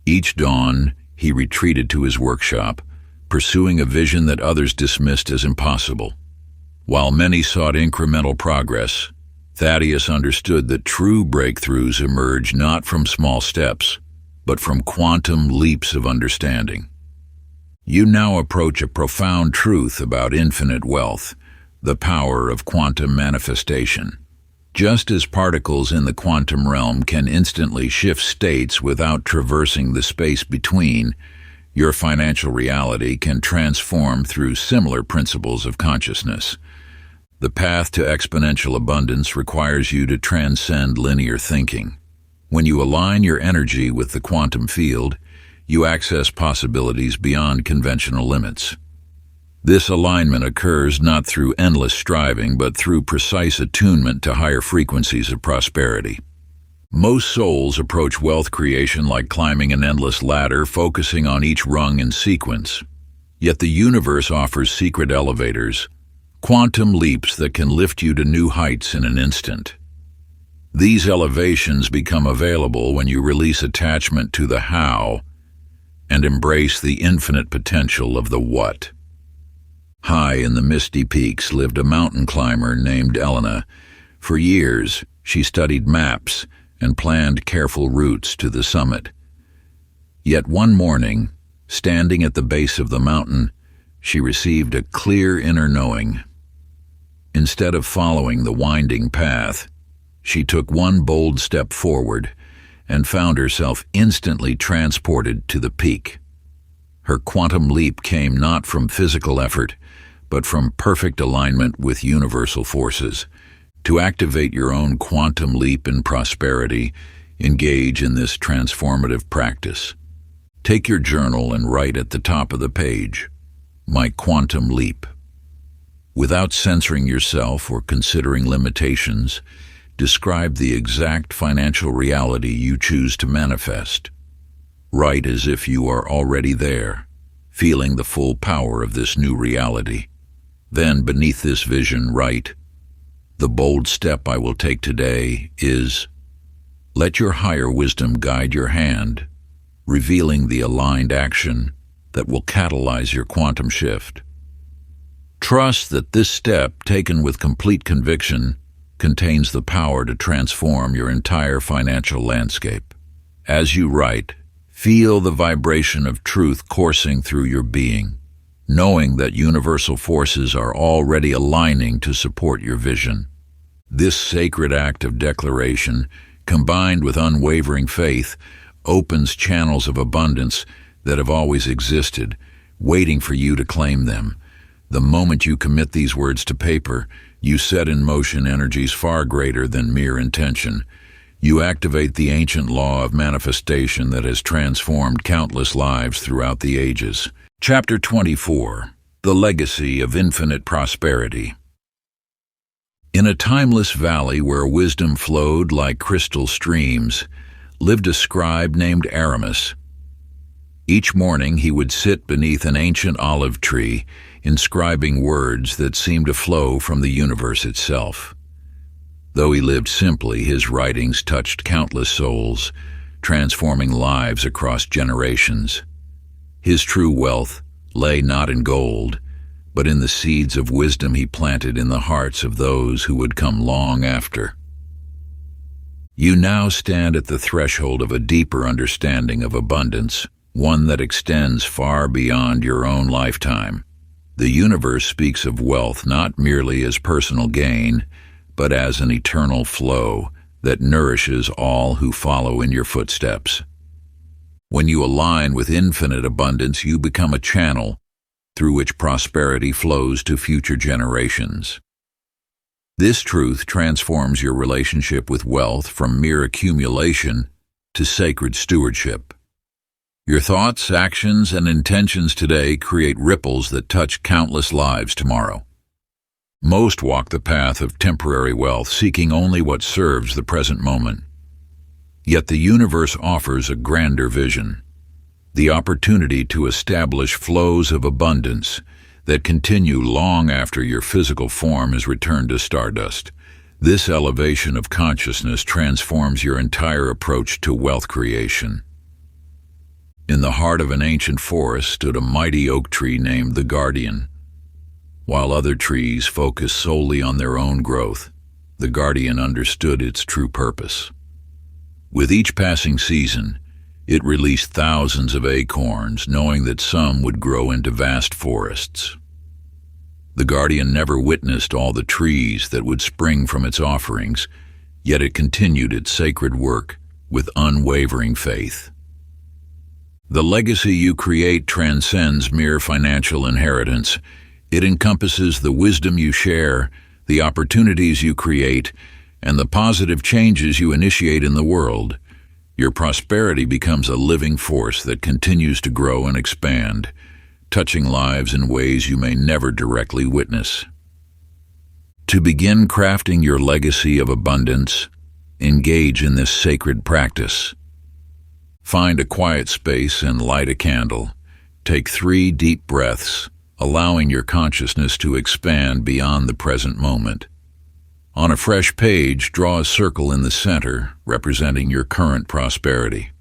S1: Each dawn, he retreated to his workshop, pursuing a vision that others dismissed as impossible. While many sought incremental progress, Thaddeus understood that true breakthroughs emerge not from small steps, but from quantum leaps of understanding. You now approach a profound truth about infinite wealth, the power of quantum manifestation. Just as particles in the quantum realm can instantly shift states without traversing the space between, your financial reality can transform through similar principles of consciousness. The path to exponential abundance requires you to transcend linear thinking. When you align your energy with the quantum field, you access possibilities beyond conventional limits. This alignment occurs not through endless striving, but through precise attunement to higher frequencies of prosperity. Most souls approach wealth creation like climbing an endless ladder, focusing on each rung in sequence. Yet the universe offers secret elevators, quantum leaps that can lift you to new heights in an instant. These elevations become available when you release attachment to the how and embrace the infinite potential of the what. High in the misty peaks lived a mountain climber named Elena. For years, she studied maps and planned careful routes to the summit. Yet one morning, standing at the base of the mountain, she received a clear inner knowing. Instead of following the winding path, she took one bold step forward and found herself instantly transported to the peak. Her quantum leap came not from physical effort, but from perfect alignment with universal forces. To activate your own quantum leap in prosperity, engage in this transformative practice. Take your journal and write at the top of the page, "My quantum leap." Without censoring yourself or considering limitations, describe the exact financial reality you choose to manifest. Write as if you are already there, feeling the full power of this new reality. Then, beneath this vision, write, "The bold step I will take today is..." Let your higher wisdom guide your hand, revealing the aligned action that will catalyze your quantum shift. Trust that this step, taken with complete conviction, contains the power to transform your entire financial landscape. As you write, feel the vibration of truth coursing through your being, knowing that universal forces are already aligning to support your vision. This sacred act of declaration, combined with unwavering faith, opens channels of abundance that have always existed, waiting for you to claim them. The moment you commit these words to paper, you set in motion energies far greater than mere intention. You activate the ancient law of manifestation that has transformed countless lives throughout the ages. Chapter 24: The Legacy of Infinite Prosperity. In a timeless valley where wisdom flowed like crystal streams, lived a scribe named Aramis. Each morning he would sit beneath an ancient olive tree, inscribing words that seemed to flow from the universe itself. Though he lived simply, his writings touched countless souls, transforming lives across generations. His true wealth lay not in gold, but in the seeds of wisdom he planted in the hearts of those who would come long after. You now stand at the threshold of a deeper understanding of abundance, one that extends far beyond your own lifetime. The universe speaks of wealth not merely as personal gain, but as an eternal flow that nourishes all who follow in your footsteps. When you align with infinite abundance, you become a channel through which prosperity flows to future generations. This truth transforms your relationship with wealth from mere accumulation to sacred stewardship. Your thoughts, actions, and intentions today create ripples that touch countless lives tomorrow. Most walk the path of temporary wealth, seeking only what serves the present moment. Yet the universe offers a grander vision, the opportunity to establish flows of abundance that continue long after your physical form is returned to stardust. This elevation of consciousness transforms your entire approach to wealth creation. In the heart of an ancient forest stood a mighty oak tree named the Guardian. While other trees focused solely on their own growth, the Guardian understood its true purpose. With each passing season, it released thousands of acorns, knowing that some would grow into vast forests. The Guardian never witnessed all the trees that would spring from its offerings, yet it continued its sacred work with unwavering faith. The legacy you create transcends mere financial inheritance. It encompasses the wisdom you share, the opportunities you create, and the positive changes you initiate in the world. Your prosperity becomes a living force that continues to grow and expand, touching lives in ways you may never directly witness. To begin crafting your legacy of abundance, engage in this sacred practice. Find a quiet space and light a candle. Take 3 deep breaths, allowing your consciousness to expand beyond the present moment. On a fresh page, draw a circle in the center, representing your current prosperity.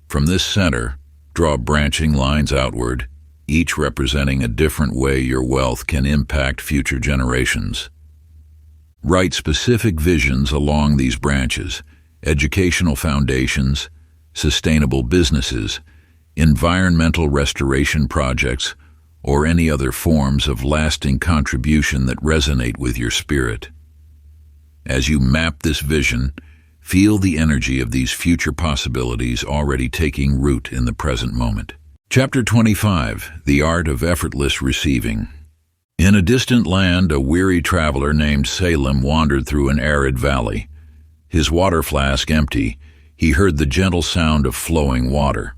S1: From this center, draw branching lines outward, each representing a different way your wealth can impact future generations. Write specific visions along these branches: educational foundations, sustainable businesses, environmental restoration projects, or any other forms of lasting contribution that resonate with your spirit. As you map this vision, feel the energy of these future possibilities already taking root in the present moment. Chapter 25: The Art of Effortless Receiving. In a distant land, a weary traveler named Salem wandered through an arid valley. His water flask empty, he heard the gentle sound of flowing water.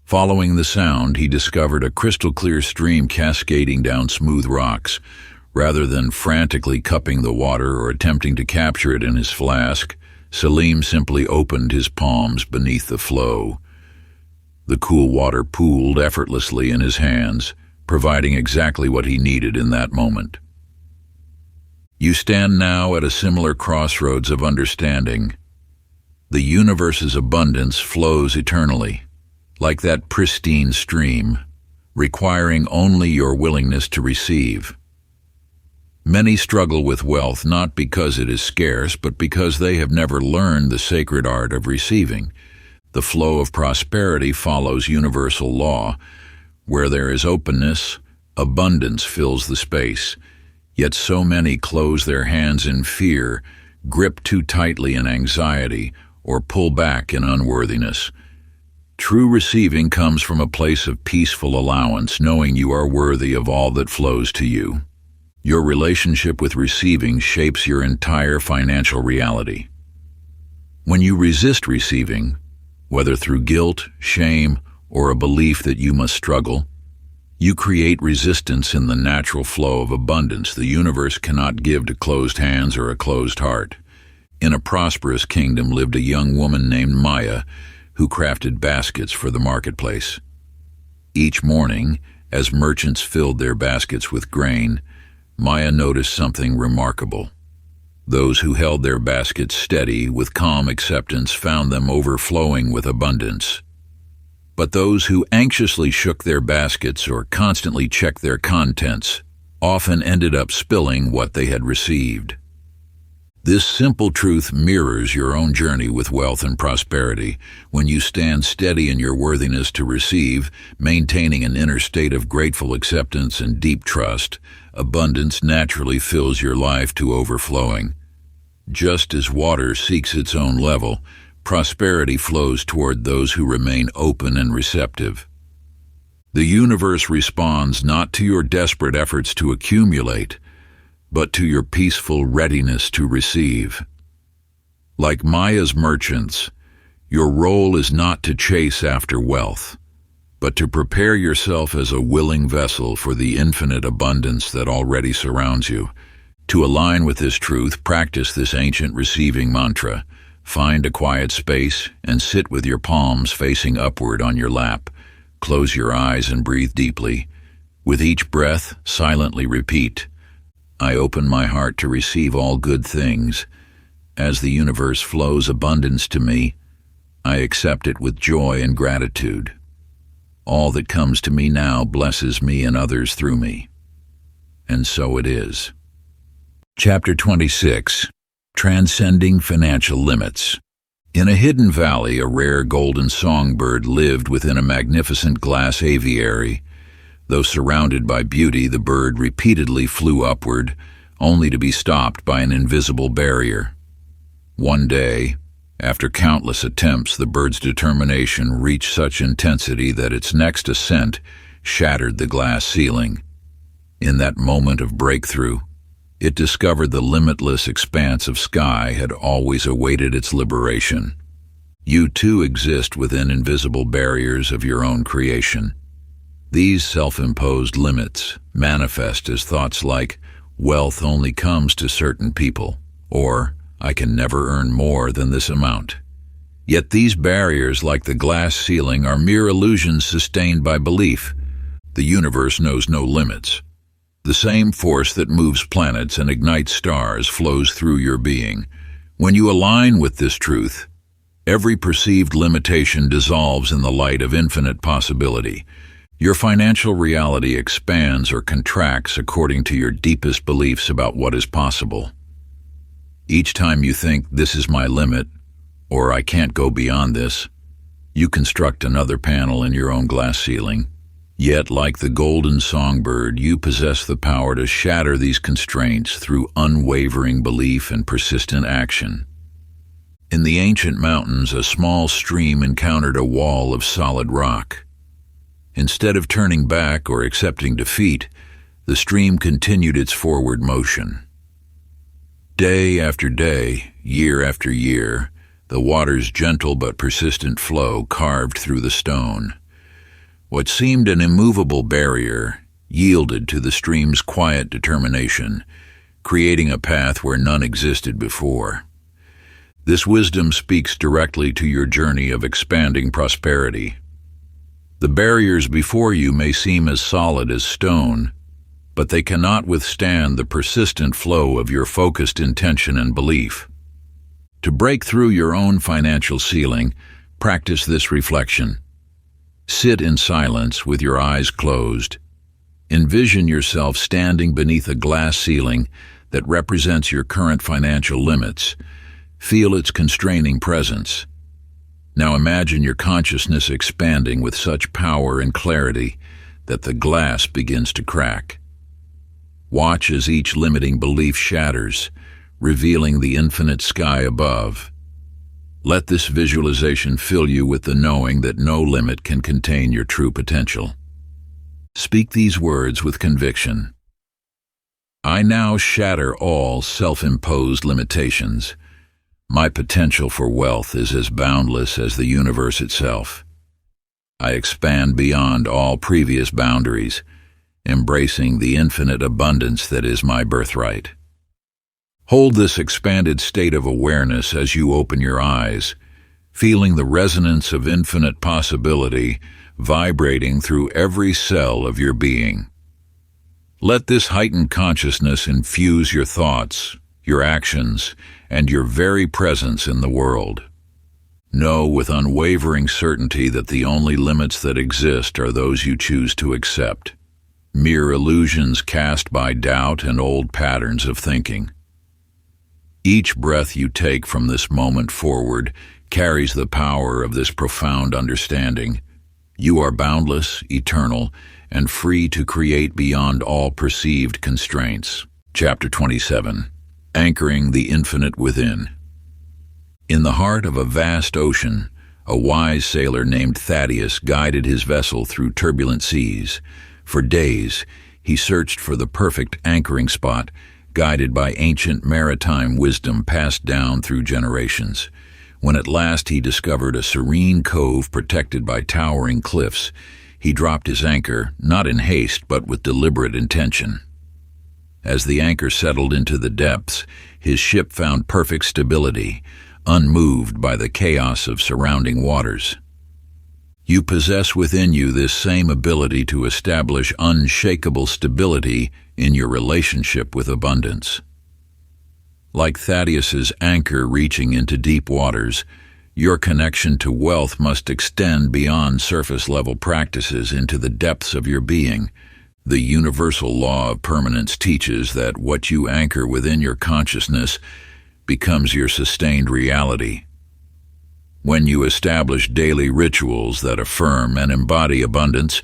S1: Following the sound, he discovered a crystal-clear stream cascading down smooth rocks. Rather than frantically cupping the water or attempting to capture it in his flask, Salim simply opened his palms beneath the flow. The cool water pooled effortlessly in his hands, providing exactly what he needed in that moment. You stand now at a similar crossroads of understanding. The universe's abundance flows eternally, like that pristine stream, requiring only your willingness to receive. Many struggle with wealth not because it is scarce, but because they have never learned the sacred art of receiving. The flow of prosperity follows universal law. Where there is openness, abundance fills the space. Yet so many close their hands in fear, grip too tightly in anxiety, or pull back in unworthiness. True receiving comes from a place of peaceful allowance, knowing you are worthy of all that flows to you. Your relationship with receiving shapes your entire financial reality. When you resist receiving, whether through guilt, shame, or a belief that you must struggle, you create resistance in the natural flow of abundance the universe cannot give to closed hands or a closed heart. In a prosperous kingdom lived a young woman named Maya who crafted baskets for the marketplace. Each morning, as merchants filled their baskets with grain, Maya noticed something remarkable. Those who held their baskets steady with calm acceptance found them overflowing with abundance. But those who anxiously shook their baskets or constantly checked their contents often ended up spilling what they had received. This simple truth mirrors your own journey with wealth and prosperity. When you stand steady in your worthiness to receive, maintaining an inner state of grateful acceptance and deep trust, abundance naturally fills your life to overflowing. Just as water seeks its own level, prosperity flows toward those who remain open and receptive. The universe responds not to your desperate efforts to accumulate, but to your peaceful readiness to receive. Like Maya's merchants, your role is not to chase after wealth, but to prepare yourself as a willing vessel for the infinite abundance that already surrounds you. To align with this truth, practice this ancient receiving mantra. Find a quiet space and sit with your palms facing upward on your lap. Close your eyes and breathe deeply. With each breath, silently repeat, I open my heart to receive all good things. As the universe flows abundance to me, I accept it with joy and gratitude. All that comes to me now blesses me and others through me. And so it is. Chapter 26. Transcending Financial Limits. In a hidden valley, a rare golden songbird lived within a magnificent glass aviary. Though surrounded by beauty, the bird repeatedly flew upward, only to be stopped by an invisible barrier. One day, after countless attempts, the bird's determination reached such intensity that its next ascent shattered the glass ceiling. In that moment of breakthrough, it discovered the limitless expanse of sky had always awaited its liberation. You too exist within invisible barriers of your own creation. These self-imposed limits manifest as thoughts like, wealth only comes to certain people, or I can never earn more than this amount. Yet these barriers, like the glass ceiling, are mere illusions sustained by belief. The universe knows no limits. The same force that moves planets and ignites stars flows through your being. When you align with this truth, every perceived limitation dissolves in the light of infinite possibility. Your financial reality expands or contracts according to your deepest beliefs about what is possible. Each time you think, this is my limit, or I can't go beyond this, you construct another panel in your own glass ceiling. Yet, like the golden songbird, you possess the power to shatter these constraints through unwavering belief and persistent action. In the ancient mountains, a small stream encountered a wall of solid rock. Instead of turning back or accepting defeat, the stream continued its forward motion. Day after day, year after year, the water's gentle but persistent flow carved through the stone. What seemed an immovable barrier yielded to the stream's quiet determination, creating a path where none existed before. This wisdom speaks directly to your journey of expanding prosperity. The barriers before you may seem as solid as stone, but they cannot withstand the persistent flow of your focused intention and belief. To break through your own financial ceiling, practice this reflection. Sit in silence with your eyes closed. Envision yourself standing beneath a glass ceiling that represents your current financial limits. Feel its constraining presence. Now imagine your consciousness expanding with such power and clarity that the glass begins to crack. Watch as each limiting belief shatters, revealing the infinite sky above. Let this visualization fill you with the knowing that no limit can contain your true potential. Speak these words with conviction. I now shatter all self-imposed limitations. My potential for wealth is as boundless as the universe itself. I expand beyond all previous boundaries, embracing the infinite abundance that is my birthright. Hold this expanded state of awareness as you open your eyes, feeling the resonance of infinite possibility vibrating through every cell of your being. Let this heightened consciousness infuse your thoughts, your actions, and your very presence in the world. Know with unwavering certainty that the only limits that exist are those you choose to accept, mere illusions cast by doubt and old patterns of thinking. Each breath you take from this moment forward carries the power of this profound understanding. You are boundless, eternal, and free to create beyond all perceived constraints. Chapter 27. Anchoring the Infinite Within. In the heart of a vast ocean, a wise sailor named Thaddeus guided his vessel through turbulent seas. For days, he searched for the perfect anchoring spot, guided by ancient maritime wisdom passed down through generations. When at last he discovered a serene cove protected by towering cliffs, he dropped his anchor, not in haste but with deliberate intention. As the anchor settled into the depths, his ship found perfect stability, unmoved by the chaos of surrounding waters. You possess within you this same ability to establish unshakable stability in your relationship with abundance. Like Thaddeus's anchor reaching into deep waters, your connection to wealth must extend beyond surface-level practices into the depths of your being. The universal law of permanence teaches that what you anchor within your consciousness becomes your sustained reality. When you establish daily rituals that affirm and embody abundance,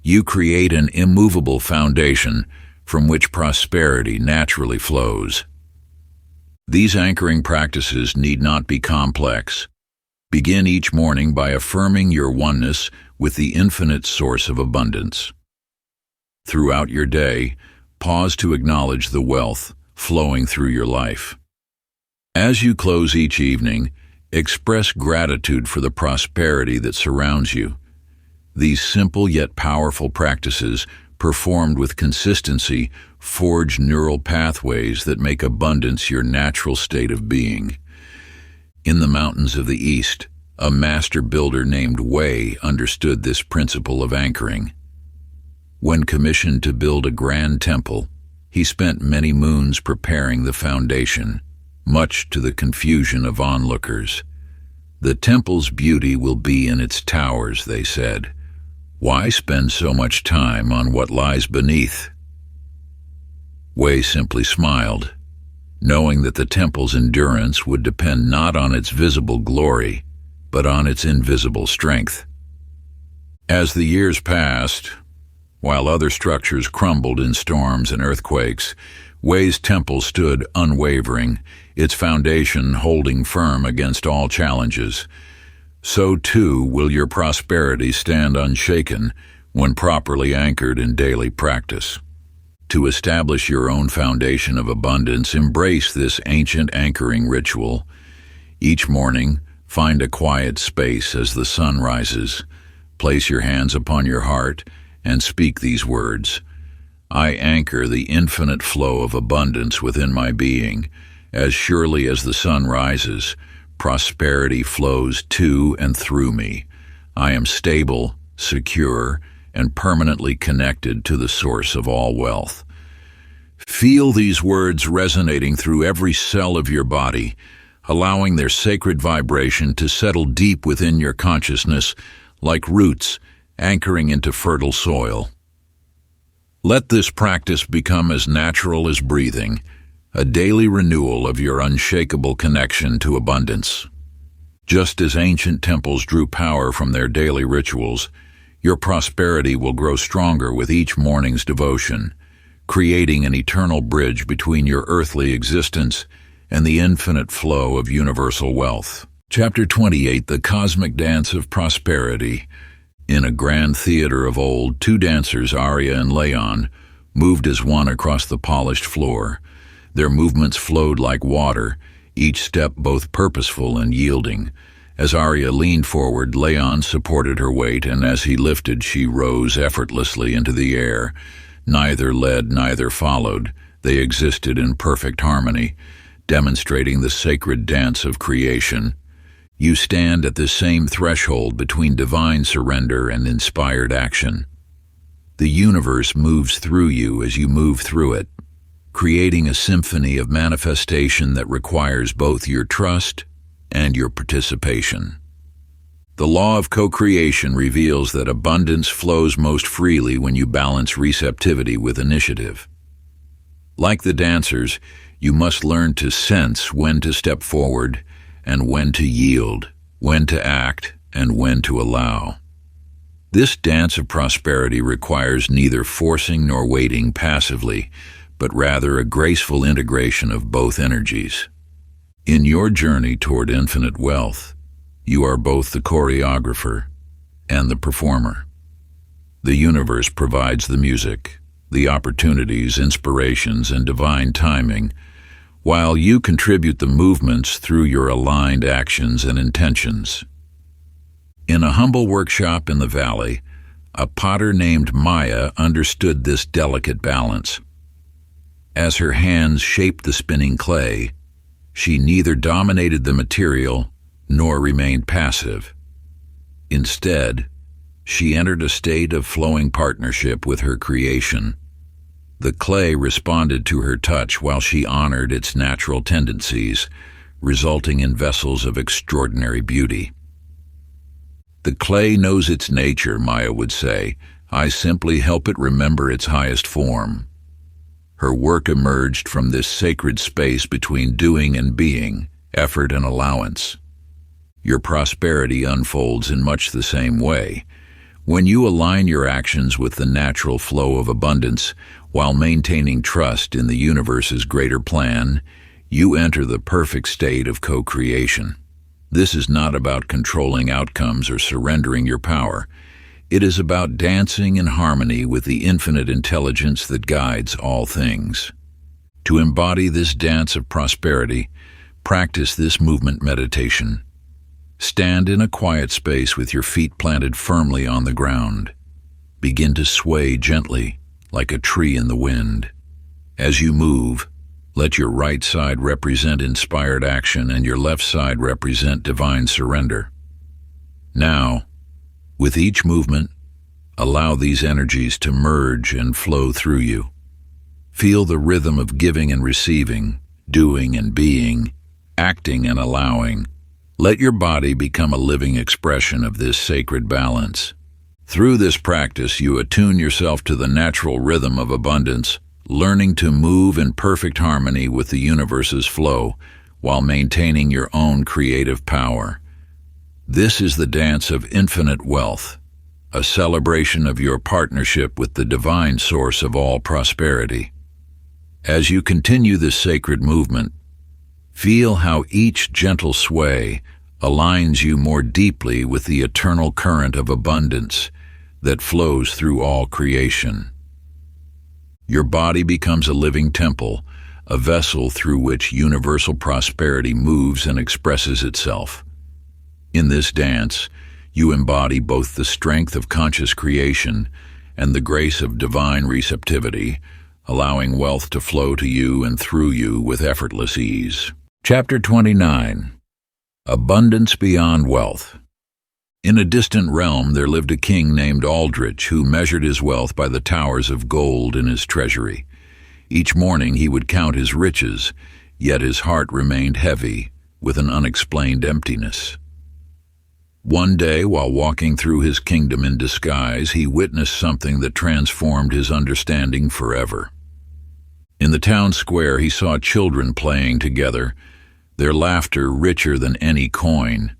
S1: you create an immovable foundation from which prosperity naturally flows. These anchoring practices need not be complex. Begin each morning by affirming your oneness with the infinite source of abundance. Throughout your day, pause to acknowledge the wealth flowing through your life. As you close each evening, express gratitude for the prosperity that surrounds you. These simple yet powerful practices, performed with consistency, forge neural pathways that make abundance your natural state of being. In the mountains of the East, a master builder named Wei understood this principle of anchoring. When commissioned to build a grand temple, he spent many moons preparing the foundation, much to the confusion of onlookers. The temple's beauty will be in its towers, they said. Why spend so much time on what lies beneath? Wei simply smiled, knowing that the temple's endurance would depend not on its visible glory, but on its invisible strength. As the years passed, while other structures crumbled in storms and earthquakes, Wei's temple stood unwavering, its foundation holding firm against all challenges. So too will your prosperity stand unshaken when properly anchored in daily practice. To establish your own foundation of abundance, embrace this ancient anchoring ritual. Each morning, find a quiet space as the sun rises. Place your hands upon your heart and speak these words. I anchor the infinite flow of abundance within my being. As surely as the sun rises, prosperity flows to and through me. I am stable, secure, and permanently connected to the source of all wealth. Feel these words resonating through every cell of your body, allowing their sacred vibration to settle deep within your consciousness like roots anchoring into fertile soil. Let this practice become as natural as breathing, a daily renewal of your unshakable connection to abundance. Just as ancient temples drew power from their daily rituals, your prosperity will grow stronger with each morning's devotion, creating an eternal bridge between your earthly existence and the infinite flow of universal wealth. Chapter 28, The Cosmic Dance of Prosperity. In a grand theater of old, two dancers, Arya and Leon, moved as one across the polished floor. Their movements flowed like water, each step both purposeful and yielding. As Arya leaned forward, Leon supported her weight, and as he lifted, she rose effortlessly into the air. Neither led, neither followed. They existed in perfect harmony, demonstrating the sacred dance of creation. You stand at the same threshold between divine surrender and inspired action. The universe moves through you as you move through it, creating a symphony of manifestation that requires both your trust and your participation. The law of co-creation reveals that abundance flows most freely when you balance receptivity with initiative. Like the dancers, you must learn to sense when to step forward and when to yield, when to act, and when to allow. This dance of prosperity requires neither forcing nor waiting passively, but rather a graceful integration of both energies. In your journey toward infinite wealth, you are both the choreographer and the performer. The universe provides the music, the opportunities, inspirations, and divine timing, while you contribute the movements through your aligned actions and intentions. In a humble workshop in the valley, a potter named Maya understood this delicate balance. As her hands shaped the spinning clay, she neither dominated the material nor remained passive. Instead, she entered a state of flowing partnership with her creation. The clay responded to her touch while she honored its natural tendencies, resulting in vessels of extraordinary beauty. The clay knows its nature, Maya would say. I simply help it remember its highest form. Her work emerged from this sacred space between doing and being, effort and allowance. Your prosperity unfolds in much the same way. When you align your actions with the natural flow of abundance, while maintaining trust in the universe's greater plan, you enter the perfect state of co-creation. This is not about controlling outcomes or surrendering your power. It is about dancing in harmony with the infinite intelligence that guides all things. To embody this dance of prosperity, practice this movement meditation. Stand in a quiet space with your feet planted firmly on the ground. Begin to sway gently, like a tree in the wind. As you move, let your right side represent inspired action and your left side represent divine surrender. Now, with each movement, allow these energies to merge and flow through you. Feel the rhythm of giving and receiving, doing and being, acting and allowing. Let your body become a living expression of this sacred balance. Through this practice, you attune yourself to the natural rhythm of abundance, learning to move in perfect harmony with the universe's flow while maintaining your own creative power. This is the dance of infinite wealth, a celebration of your partnership with the divine source of all prosperity. As you continue this sacred movement, feel how each gentle sway aligns you more deeply with the eternal current of abundance that flows through all creation. Your body becomes a living temple, a vessel through which universal prosperity moves and expresses itself. In this dance, you embody both the strength of conscious creation and the grace of divine receptivity, allowing wealth to flow to you and through you with effortless ease. Chapter 29. Abundance Beyond Wealth. In a distant realm there lived a king named Aldrich who measured his wealth by the towers of gold in his treasury. Each morning he would count his riches, yet his heart remained heavy with an unexplained emptiness. One day, while walking through his kingdom in disguise, he witnessed something that transformed his understanding forever. In the town square he saw children playing together, their laughter richer than any coin.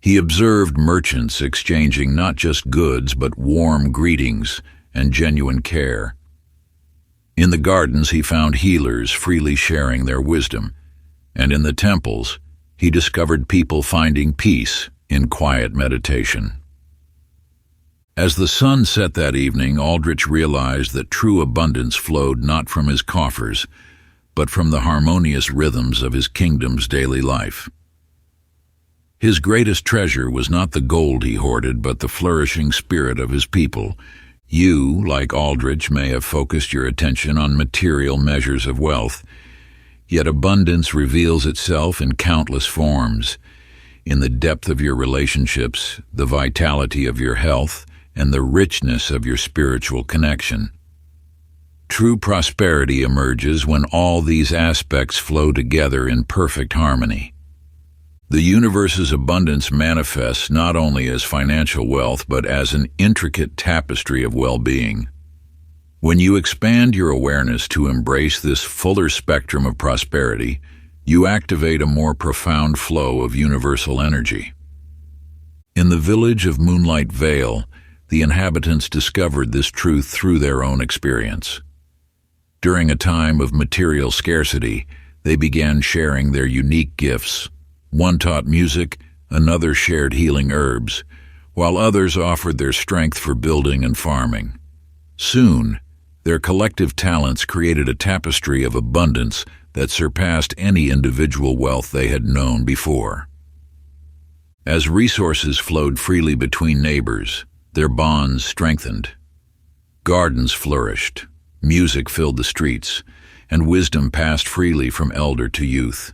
S1: He observed merchants exchanging not just goods but warm greetings and genuine care. In the gardens he found healers freely sharing their wisdom, and in the temples he discovered people finding peace in quiet meditation. As the sun set that evening, Aldrich realized that true abundance flowed not from his coffers, but from the harmonious rhythms of his kingdom's daily life. His greatest treasure was not the gold he hoarded, but the flourishing spirit of his people. You, like Aldrich, may have focused your attention on material measures of wealth, yet abundance reveals itself in countless forms, in the depth of your relationships, the vitality of your health, and the richness of your spiritual connection. True prosperity emerges when all these aspects flow together in perfect harmony. The universe's abundance manifests not only as financial wealth, but as an intricate tapestry of well-being. When you expand your awareness to embrace this fuller spectrum of prosperity, you activate a more profound flow of universal energy. In the village of Moonlight Vale, the inhabitants discovered this truth through their own experience. During a time of material scarcity, they began sharing their unique gifts. One taught music, another shared healing herbs, while others offered their strength for building and farming. Soon, their collective talents created a tapestry of abundance that surpassed any individual wealth they had known before. As resources flowed freely between neighbors, their bonds strengthened. Gardens flourished, music filled the streets, and wisdom passed freely from elder to youth.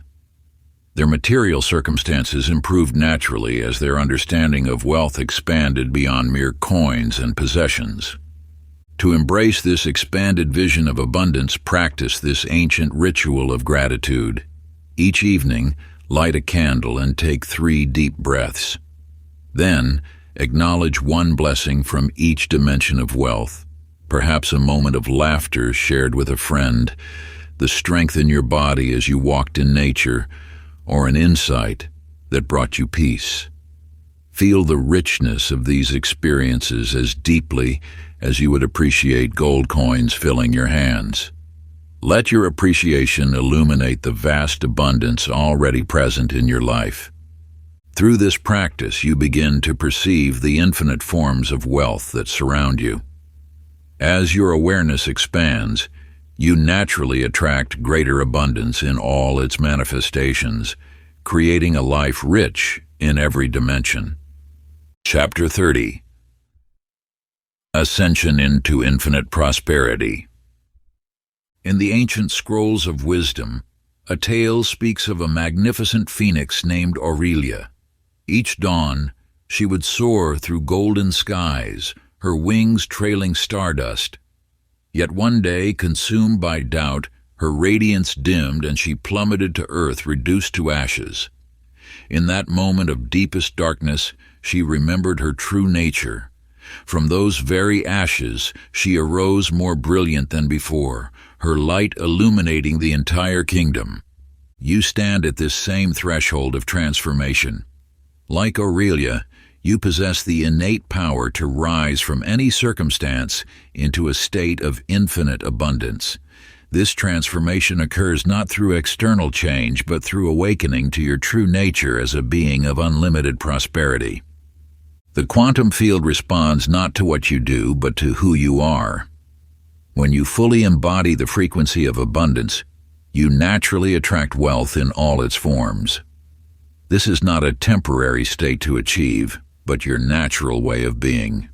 S1: Their material circumstances improved naturally as their understanding of wealth expanded beyond mere coins and possessions. To embrace this expanded vision of abundance, practice this ancient ritual of gratitude. Each evening, light a candle and take 3 deep breaths. Then, acknowledge one blessing from each dimension of wealth, perhaps a moment of laughter shared with a friend, the strength in your body as you walked in nature, or an insight that brought you peace. Feel the richness of these experiences as deeply as you would appreciate gold coins filling your hands. Let your appreciation illuminate the vast abundance already present in your life. Through this practice, you begin to perceive the infinite forms of wealth that surround you. As your awareness expands, you naturally attract greater abundance in all its manifestations, creating a life rich in every dimension. Chapter 30. Ascension into Infinite Prosperity. In the ancient scrolls of wisdom, a tale speaks of a magnificent phoenix named Aurelia. Each dawn, she would soar through golden skies, her wings trailing stardust. Yet one day, consumed by doubt, her radiance dimmed and she plummeted to earth, reduced to ashes. In that moment of deepest darkness, she remembered her true nature. From those very ashes, she arose more brilliant than before, her light illuminating the entire kingdom. You stand at this same threshold of transformation. Like Aurelia, you possess the innate power to rise from any circumstance into a state of infinite abundance. This transformation occurs not through external change, but through awakening to your true nature as a being of unlimited prosperity. The quantum field responds not to what you do, but to who you are. When you fully embody the frequency of abundance, you naturally attract wealth in all its forms. This is not a temporary state to achieve, but your natural way of being.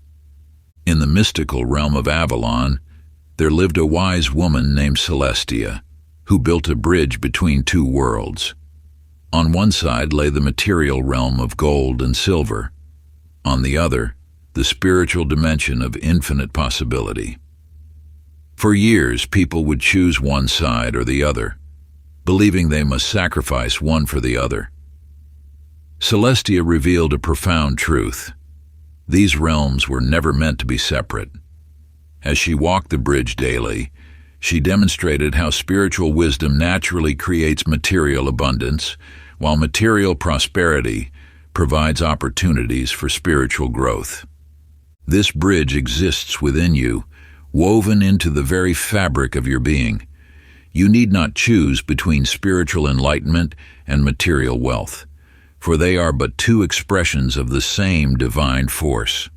S1: In the mystical realm of Avalon, there lived a wise woman named Celestia, who built a bridge between 2 worlds. On one side lay the material realm of gold and silver. On the other, the spiritual dimension of infinite possibility. For years, people would choose one side or the other, believing they must sacrifice one for the other. Celestia revealed a profound truth. These realms were never meant to be separate. As she walked the bridge daily, she demonstrated how spiritual wisdom naturally creates material abundance, while material prosperity provides opportunities for spiritual growth. This bridge exists within you, woven into the very fabric of your being. You need not choose between spiritual enlightenment and material wealth, for they are but two expressions of the same divine force.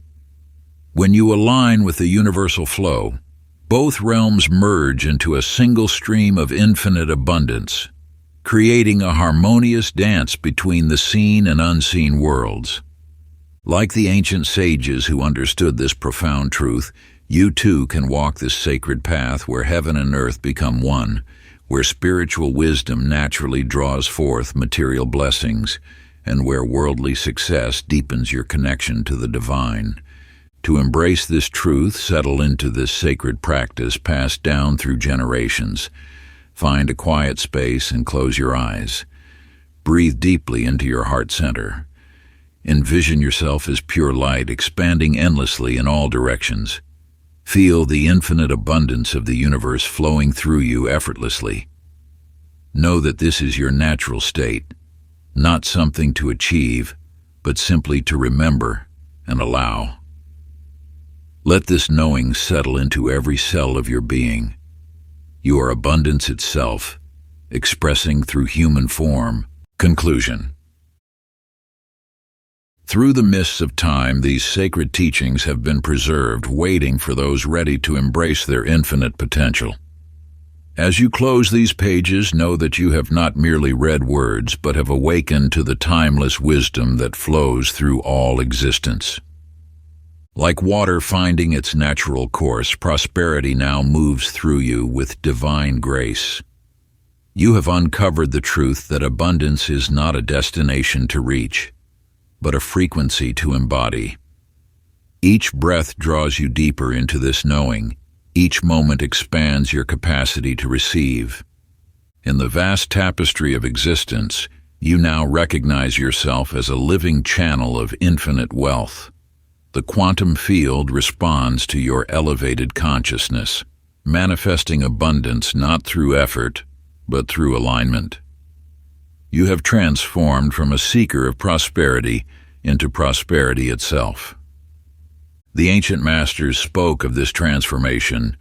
S1: When you align with the universal flow, both realms merge into a single stream of infinite abundance, creating a harmonious dance between the seen and unseen worlds. Like the ancient sages who understood this profound truth, you too can walk this sacred path where heaven and earth become one, where spiritual wisdom naturally draws forth material blessings, and where worldly success deepens your connection to the divine. To embrace this truth, settle into this sacred practice passed down through generations. Find a quiet space and close your eyes. Breathe deeply into your heart center. Envision yourself as pure light, expanding endlessly in all directions. Feel the infinite abundance of the universe flowing through you effortlessly. Know that this is your natural state, not something to achieve, but simply to remember and allow. Let this knowing settle into every cell of your being. You are abundance itself, expressing through human form. Conclusion. Through the mists of time, these sacred teachings have been preserved, waiting for those ready to embrace their infinite potential. As you close these pages, know that you have not merely read words, but have awakened to the timeless wisdom that flows through all existence. Like water finding its natural course, prosperity now moves through you with divine grace. You have uncovered the truth that abundance is not a destination to reach, but a frequency to embody. Each breath draws you deeper into this knowing. Each moment expands your capacity to receive. In the vast tapestry of existence, you now recognize yourself as a living channel of infinite wealth. The quantum field responds to your elevated consciousness, manifesting abundance not through effort, but through alignment. You have transformed from a seeker of prosperity into prosperity itself. The ancient masters spoke of this transformation,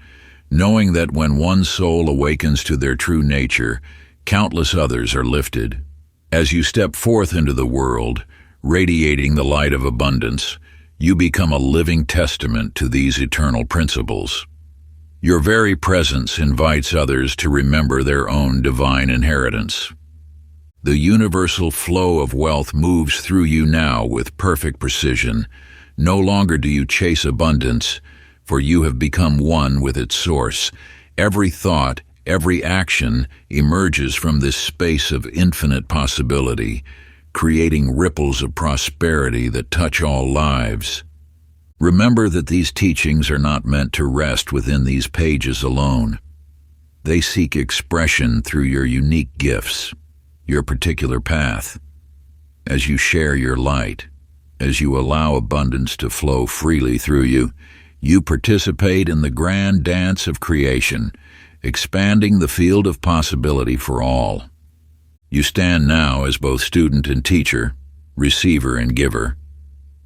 S1: knowing that when one soul awakens to their true nature, countless others are lifted. As you step forth into the world, radiating the light of abundance, you become a living testament to these eternal principles. Your very presence invites others to remember their own divine inheritance. The universal flow of wealth moves through you now with perfect precision. No longer do you chase abundance, for you have become one with its source. Every thought, every action emerges from this space of infinite possibility, creating ripples of prosperity that touch all lives. Remember that these teachings are not meant to rest within these pages alone. They seek expression through your unique gifts, your particular path. As you share your light, as you allow abundance to flow freely through you, you participate in the grand dance of creation, expanding the field of possibility for all. You stand now as both student and teacher, receiver and giver,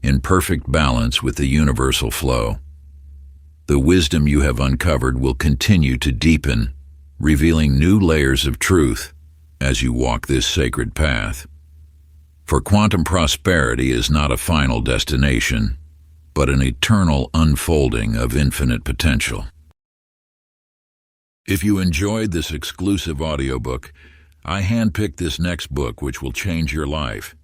S1: in perfect balance with the universal flow. The wisdom you have uncovered will continue to deepen, revealing new layers of truth as you walk this sacred path. For quantum prosperity is not a final destination, but an eternal unfolding of infinite potential. If you enjoyed this exclusive audiobook, I handpicked this next book which will change your life.